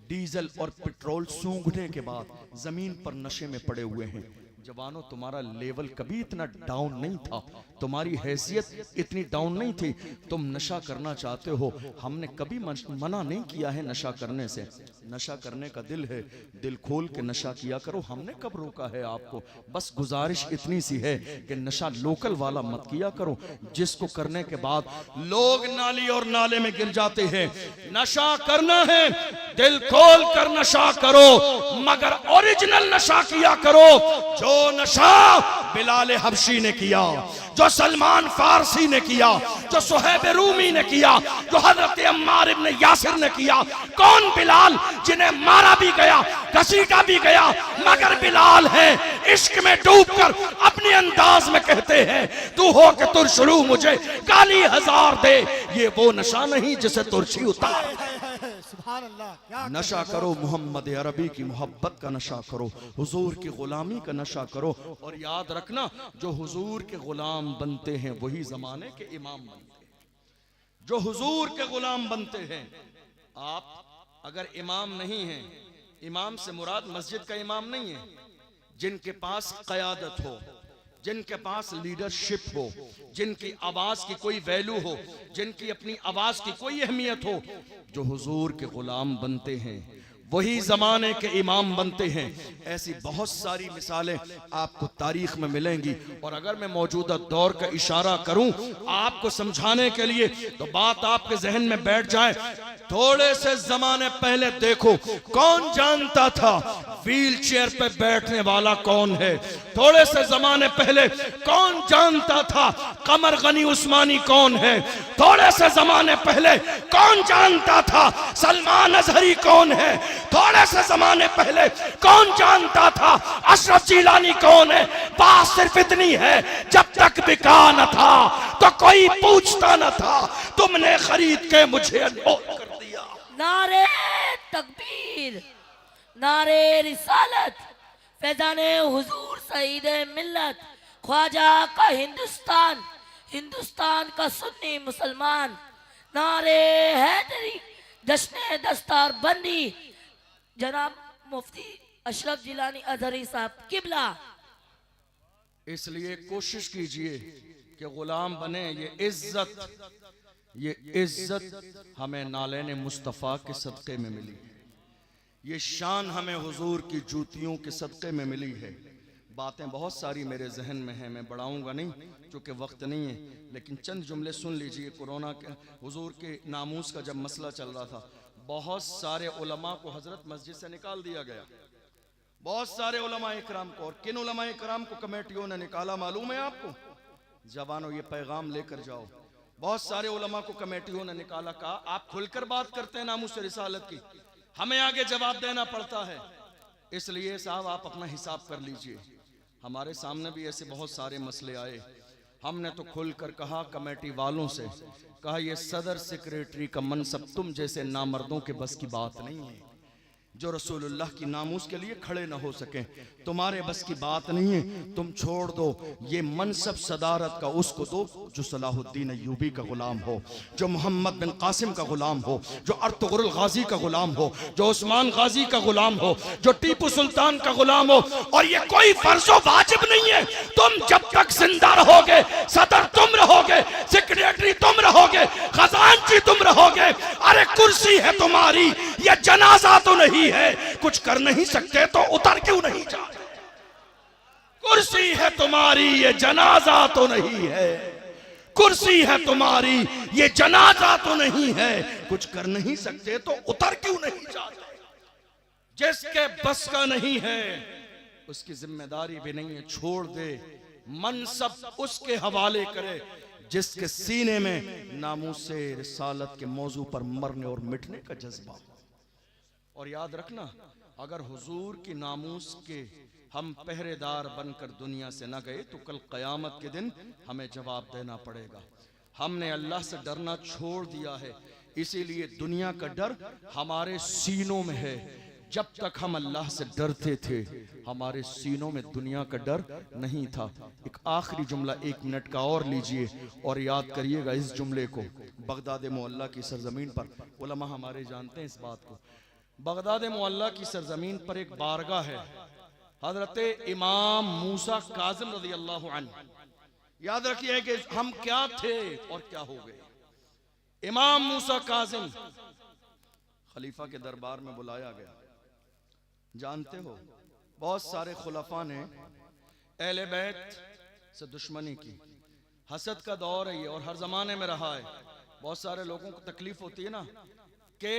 डीजल और पेट्रोल सूंघने के बाद जमीन पर नशे में पड़े हुए हैं। जवानों, तुम्हारा लेवल कभी इतना डाउन नहीं था, तुम्हारी हैसियत इतनी डाउन नहीं थी। तुम नशा करना चाहते हो, हमने कभी मना नहीं किया है नशा करने से। नशा करने का दिल है, दिल खोल के नशा किया करो, हमने कब रोका है आपको। बस गुजारिश इतनी सी है कि नशा लोकल वाला मत किया करो, जिसको करने के बाद लोग नाली और नाले में गिर जाते हैं। नशा करना है, दिल खोल कर नशा करो, मगर ओरिजिनल नशा किया करो। जो नशा बिलाल हबशी ने किया, जो सलमान फारसी ने किया, जो सुहैब रूमी ने किया, जो हजरत अम्मार इब्न यासिर ने किया। कौन बिलाल? जिन्हें मारा भी गया, घसीटा भी गया, मगर बिलाल है इश्क में डूबकर अपने अंदाज में कहते हैं, तू हो के तुरशरू मुझे काली हजार दे। ये वो नशा नहीं जिसे तुरशी उतार। सुभान अल्लाह, क्या नशा करो, मोहम्मद अरबी की मोहब्बत का नशा करो, हुजूर की गुलामी का नशा करो। और याद रखना, जो हुजूर के गुलाम बनते हैं वही जमाने के इमाम बनते हैं। जो हुजूर के गुलाम बनते हैं, आप अगर इमाम नहीं हैं, इमाम से मुराद मस्जिद का इमाम नहीं है, जिनके पास क़यादत हो, जिनके पास लीडरशिप हो, जिनकी आवाज की कोई वैल्यू हो, जिनकी अपनी आवाज की कोई अहमियत हो, जो हुजूर के गुलाम बनते हैं वही जमाने के इमाम बनते हैं। ऐसी बहुत सारी मिसालें आपको तारीख में मिलेंगी। और अगर मैं मौजूदा दौर का इशारा करूं आपको समझाने के लिए, तो बात आपके जहन में बैठ जाए। थोड़े से जमाने पहले देखो, कौन जानता था व्हील चेयर पे बैठने वाला कौन है। थोड़े से जमाने पहले कौन जानता था कमर गनी उस्मानी कौन है। थोड़े से जमाने पहले कौन जानता था सलमान अजहरी कौन है। थोड़े से जमाने पहले कौन जानता था अशरफ जिलानी कौन है। बात सिर्फ इतनी है, जब तक बिका न था तो कोई पूछता न था, तुमने खरीद के मुझे अनमोल कर दिया। नारे तकबीर, नारे रिसालत, फैजाने हुजूर सईद मिल्लत, ख्वाजा का हिंदुस्तान, हिंदुस्तान का सुन्नी मुसलमान, नारे हैदरी, जश्न दस्तार बंदी, जनाब मुफ्ती अशरफ जिलानी अजहरी साहब किबला। इसलिए कोशिश कीजिए कि गुलाम बने। ये इज्जत हमें नालेन मुस्तफ़ा के सदक़े में मिली है। ये शान हमें हुजूर की जूतियों के सदक़े में मिली है। बातें बहुत सारी मेरे जहन में हैं, मैं बढ़ाऊंगा नहीं क्योंकि वक्त नहीं है, लेकिन चंद जुमले सुन लीजिए। कोरोना के हुजूर के नामूस का जब मसला चल रहा था, बहुत सारे उलमा को हजरत मस्जिद से निकाल दिया गया। बहुत सारे उलमा इकराम को, और किन उलमा इकराम को कमेटियों ने निकाला मालूम है आपको? जवानों, ये पैगाम लेकर जाओ। बहुत सारे उलमा को कमेटियों ने निकाला, कहा आप खुलकर बात करते हैं नामूस रिसालत की, हमें आगे जवाब देना पड़ता है। इसलिए साहब आप अपना हिसाब कर लीजिए। हमारे सामने भी ऐसे बहुत सारे मसले आए, हमने तो खुलकर कहा कमेटी वालों से, कहा ये सदर सेक्रेटरी का मनसब तुम जैसे नामर्दों के बस की बात नहीं है, जो रसूलुल्लाह की नामूस के लिए खड़े न हो सके, तुम्हारे बस की बात नहीं है, तुम छोड़ दो। ये मनसब सदारत का उसको दो जो सलाहुद्दीन अय्यूबी का गुलाम हो, जो मोहम्मद बिन कासिम का गुलाम हो, जो अर्तुगरुल गाजी का गुलाम हो, जो उस्मान गाजी का गुलाम हो, जो टीपू सुल्तान का गुलाम हो। और ये कोई फर्जो वाजिब नहीं है, तुम जब तक जिंदा रहोगे सदर तुम रहोगे, सेक्रेटरी तुम रहोगे, खजानची तुम रहोगे। अरे कुर्सी है तुम्हारी, ये जनाजा तो नहीं है, कुछ कर नहीं सकते तो उतर क्यों नहीं जा? कुर्सी है तुम्हारी, ये जनाजा तो नहीं है। कुर्सी है तुम्हारी, ये जनाजा तो नहीं है, कुछ कर नहीं सकते तो उतर क्यों नहीं जाते? जिसके बस का नहीं है उसकी जिम्मेदारी भी नहीं है, छोड़ दे। मनसब उसके हवाले करे जिसके सीने में नामूसे रिसालत के मौजू पर मरने और मिटने का जज्बा। और याद रखना, अगर हुजूर की नामूस के हम पहरेदार बनकर दुनिया से न गए तो कल क़यामत के दिन हमें जवाब देना पड़ेगा। हमने अल्लाह से डरना छोड़ दिया है, इसीलिए दुनिया का डर हमारे सीनों में है। जब तक हम अल्लाह से डरते थे हमारे सीनों में दुनिया का डर नहीं था। एक आखिरी जुमला 1 मिनट का और लीजिए और याद करिएगा इस जुमले को। बगदाद मुअल्ला की सरजमीन पर, उलमा हमारे जानते हैं इस बात को, बगदाद मुअल्ला की सरजमीन पर एक बारगाह है, हजरत इमाम मूसा काज़िम रज़ियल्लाहु अन्हु। याद रखिए कि हम क्या थे और क्या हो गए। इमाम मूसा काज़िम खलीफा के दरबार में बुलाया गया। जानते हो बहुत सारे खुलफा ने अहले बैत से दुश्मनी की। हसद का दौर है ये और हर जमाने में रहा है। बहुत सारे लोगों को तकलीफ होती है ना कि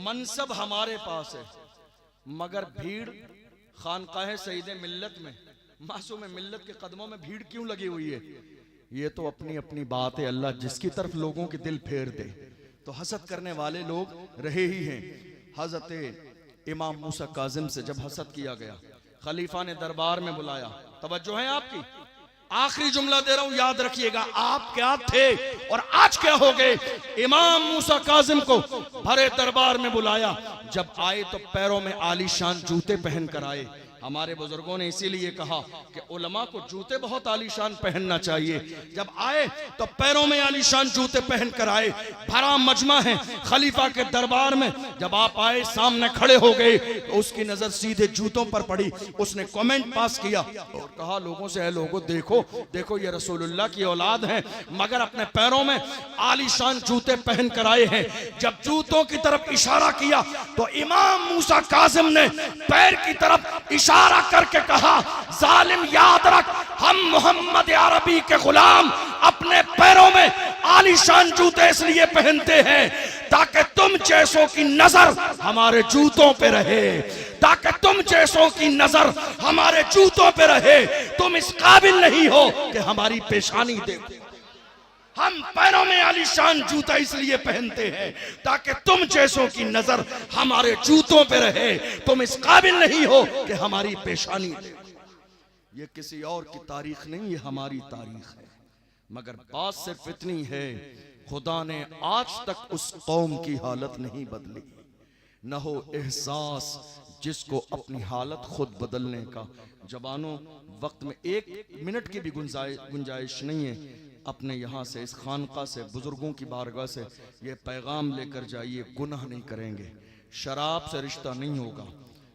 मनसब हमारे पास है मगर भीड़ खानकाह सईद मिल्लत में, मासूम मिल्लत के कदमों में भीड़ क्यों लगी हुई है? ये तो अपनी अपनी बात है, अल्लाह जिसकी तरफ लोगों के दिल फेर दे। तो हसद करने वाले लोग रहे ही हैं। हजरत इमाम मूसा काज़िम से जब हसद किया गया, खलीफा ने दरबार में बुलाया। तवज्जो है आपकी, आखिरी जुमला दे रहा हूं, याद रखिएगा। आप क्या थे और आज क्या हो गए। इमाम मूसा काज़िम को भरे दरबार में बुलाया। जब आए तो पैरों में आलीशान जूते पहन कर आए। हमारे बुजुर्गों ने इसीलिए कहा कि उलमा को जूते बहुत आलीशान पहनना चाहिए। जब आए तो पैरों में आलीशान जूते पहन कर आए। भरा मजमा है खलीफा के दरबार में। जब आप आए सामने खड़े हो गए तो उसकी नजर सीधे जूतों पर पड़ी। उसने कमेंट पास किया और कहा लोगों से, है लोगों देखो देखो ये रसूलुल्लाह की औलाद है मगर अपने पैरों में आलीशान जूते पहन कर आए हैं। जब जूतों की तरफ इशारा किया तो इमाम मूसा काज़िम ने पैर की तरफ इशारा करके कहा, जालिम याद रख, हम मोहम्मद अरबी के गुलाम अपने पैरों में आलीशान जूते इसलिए पहनते हैं ताकि तुम जैसों की नजर हमारे जूतों पे रहे, ताकि तुम जैसों की नजर हमारे जूतों पे रहे। तुम इस काबिल नहीं हो कि हमारी पेशानी देखो। हम पैरों में आलीशान जूता इसलिए पहनते हैं ताकि तुम जैसों की नजर हमारे जूतों पे रहे। तुम इस काबिल नहीं हो कि हमारी पेशानी देखो। ये किसी और की तारीख नहीं, ये हमारी तारीख है। मगर बात सिर्फ इतनी है, खुदा ने आज तक उस कौम की हालत नहीं बदली। न हो एहसास जिसको अपनी हालत खुद बदलने का। जवानों, वक्त में एक मिनट की भी गुंजाइश नहीं है। अपने यहाँ से, इस खानका से, बुजुर्गों की बारगाह से ये पैगाम लेकर जाइए, गुनाह नहीं करेंगे। शराब से रिश्ता नहीं होगा,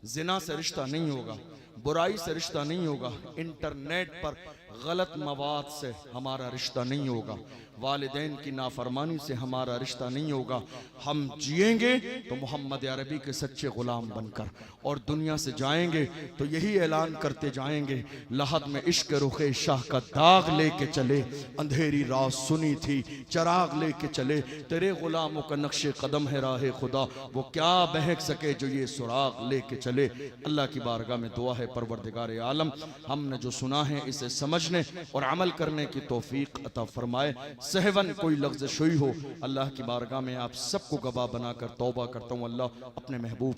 जिना से रिश्ता नहीं होगा, बुराई से रिश्ता नहीं होगा, इंटरनेट पर गलत मवाद से हमारा रिश्ता नहीं होगा, वालिदैन की नाफरमानी से हमारा रिश्ता नहीं होगा। हम जिएंगे तो मोहम्मद अरबी के सच्चे गुलाम बनकर, और दुनिया से जाएंगे तो यही ऐलान करते जाएंगे, लहद में इश्क रुखे शाह का दाग लेके चले, अंधेरी रात सुनी थी चराग लेके चले, तेरे गुलामों का नक्शे कदम है राह खुदा, वो क्या बहक सके जो ये सुराग लेके चले। अल्लाह की बारगाह में दुआ है, परवरदिगार आलम हमने जो सुना है इसे समझने और अमल करने की तौफीक अता फरमाए। सहवन कोई लफ्ज़ शुई हो, अल्लाह की बारगाह में आप सबको गवाह बनाकर तौबा करता हूँ। अल्लाह अपने महबूब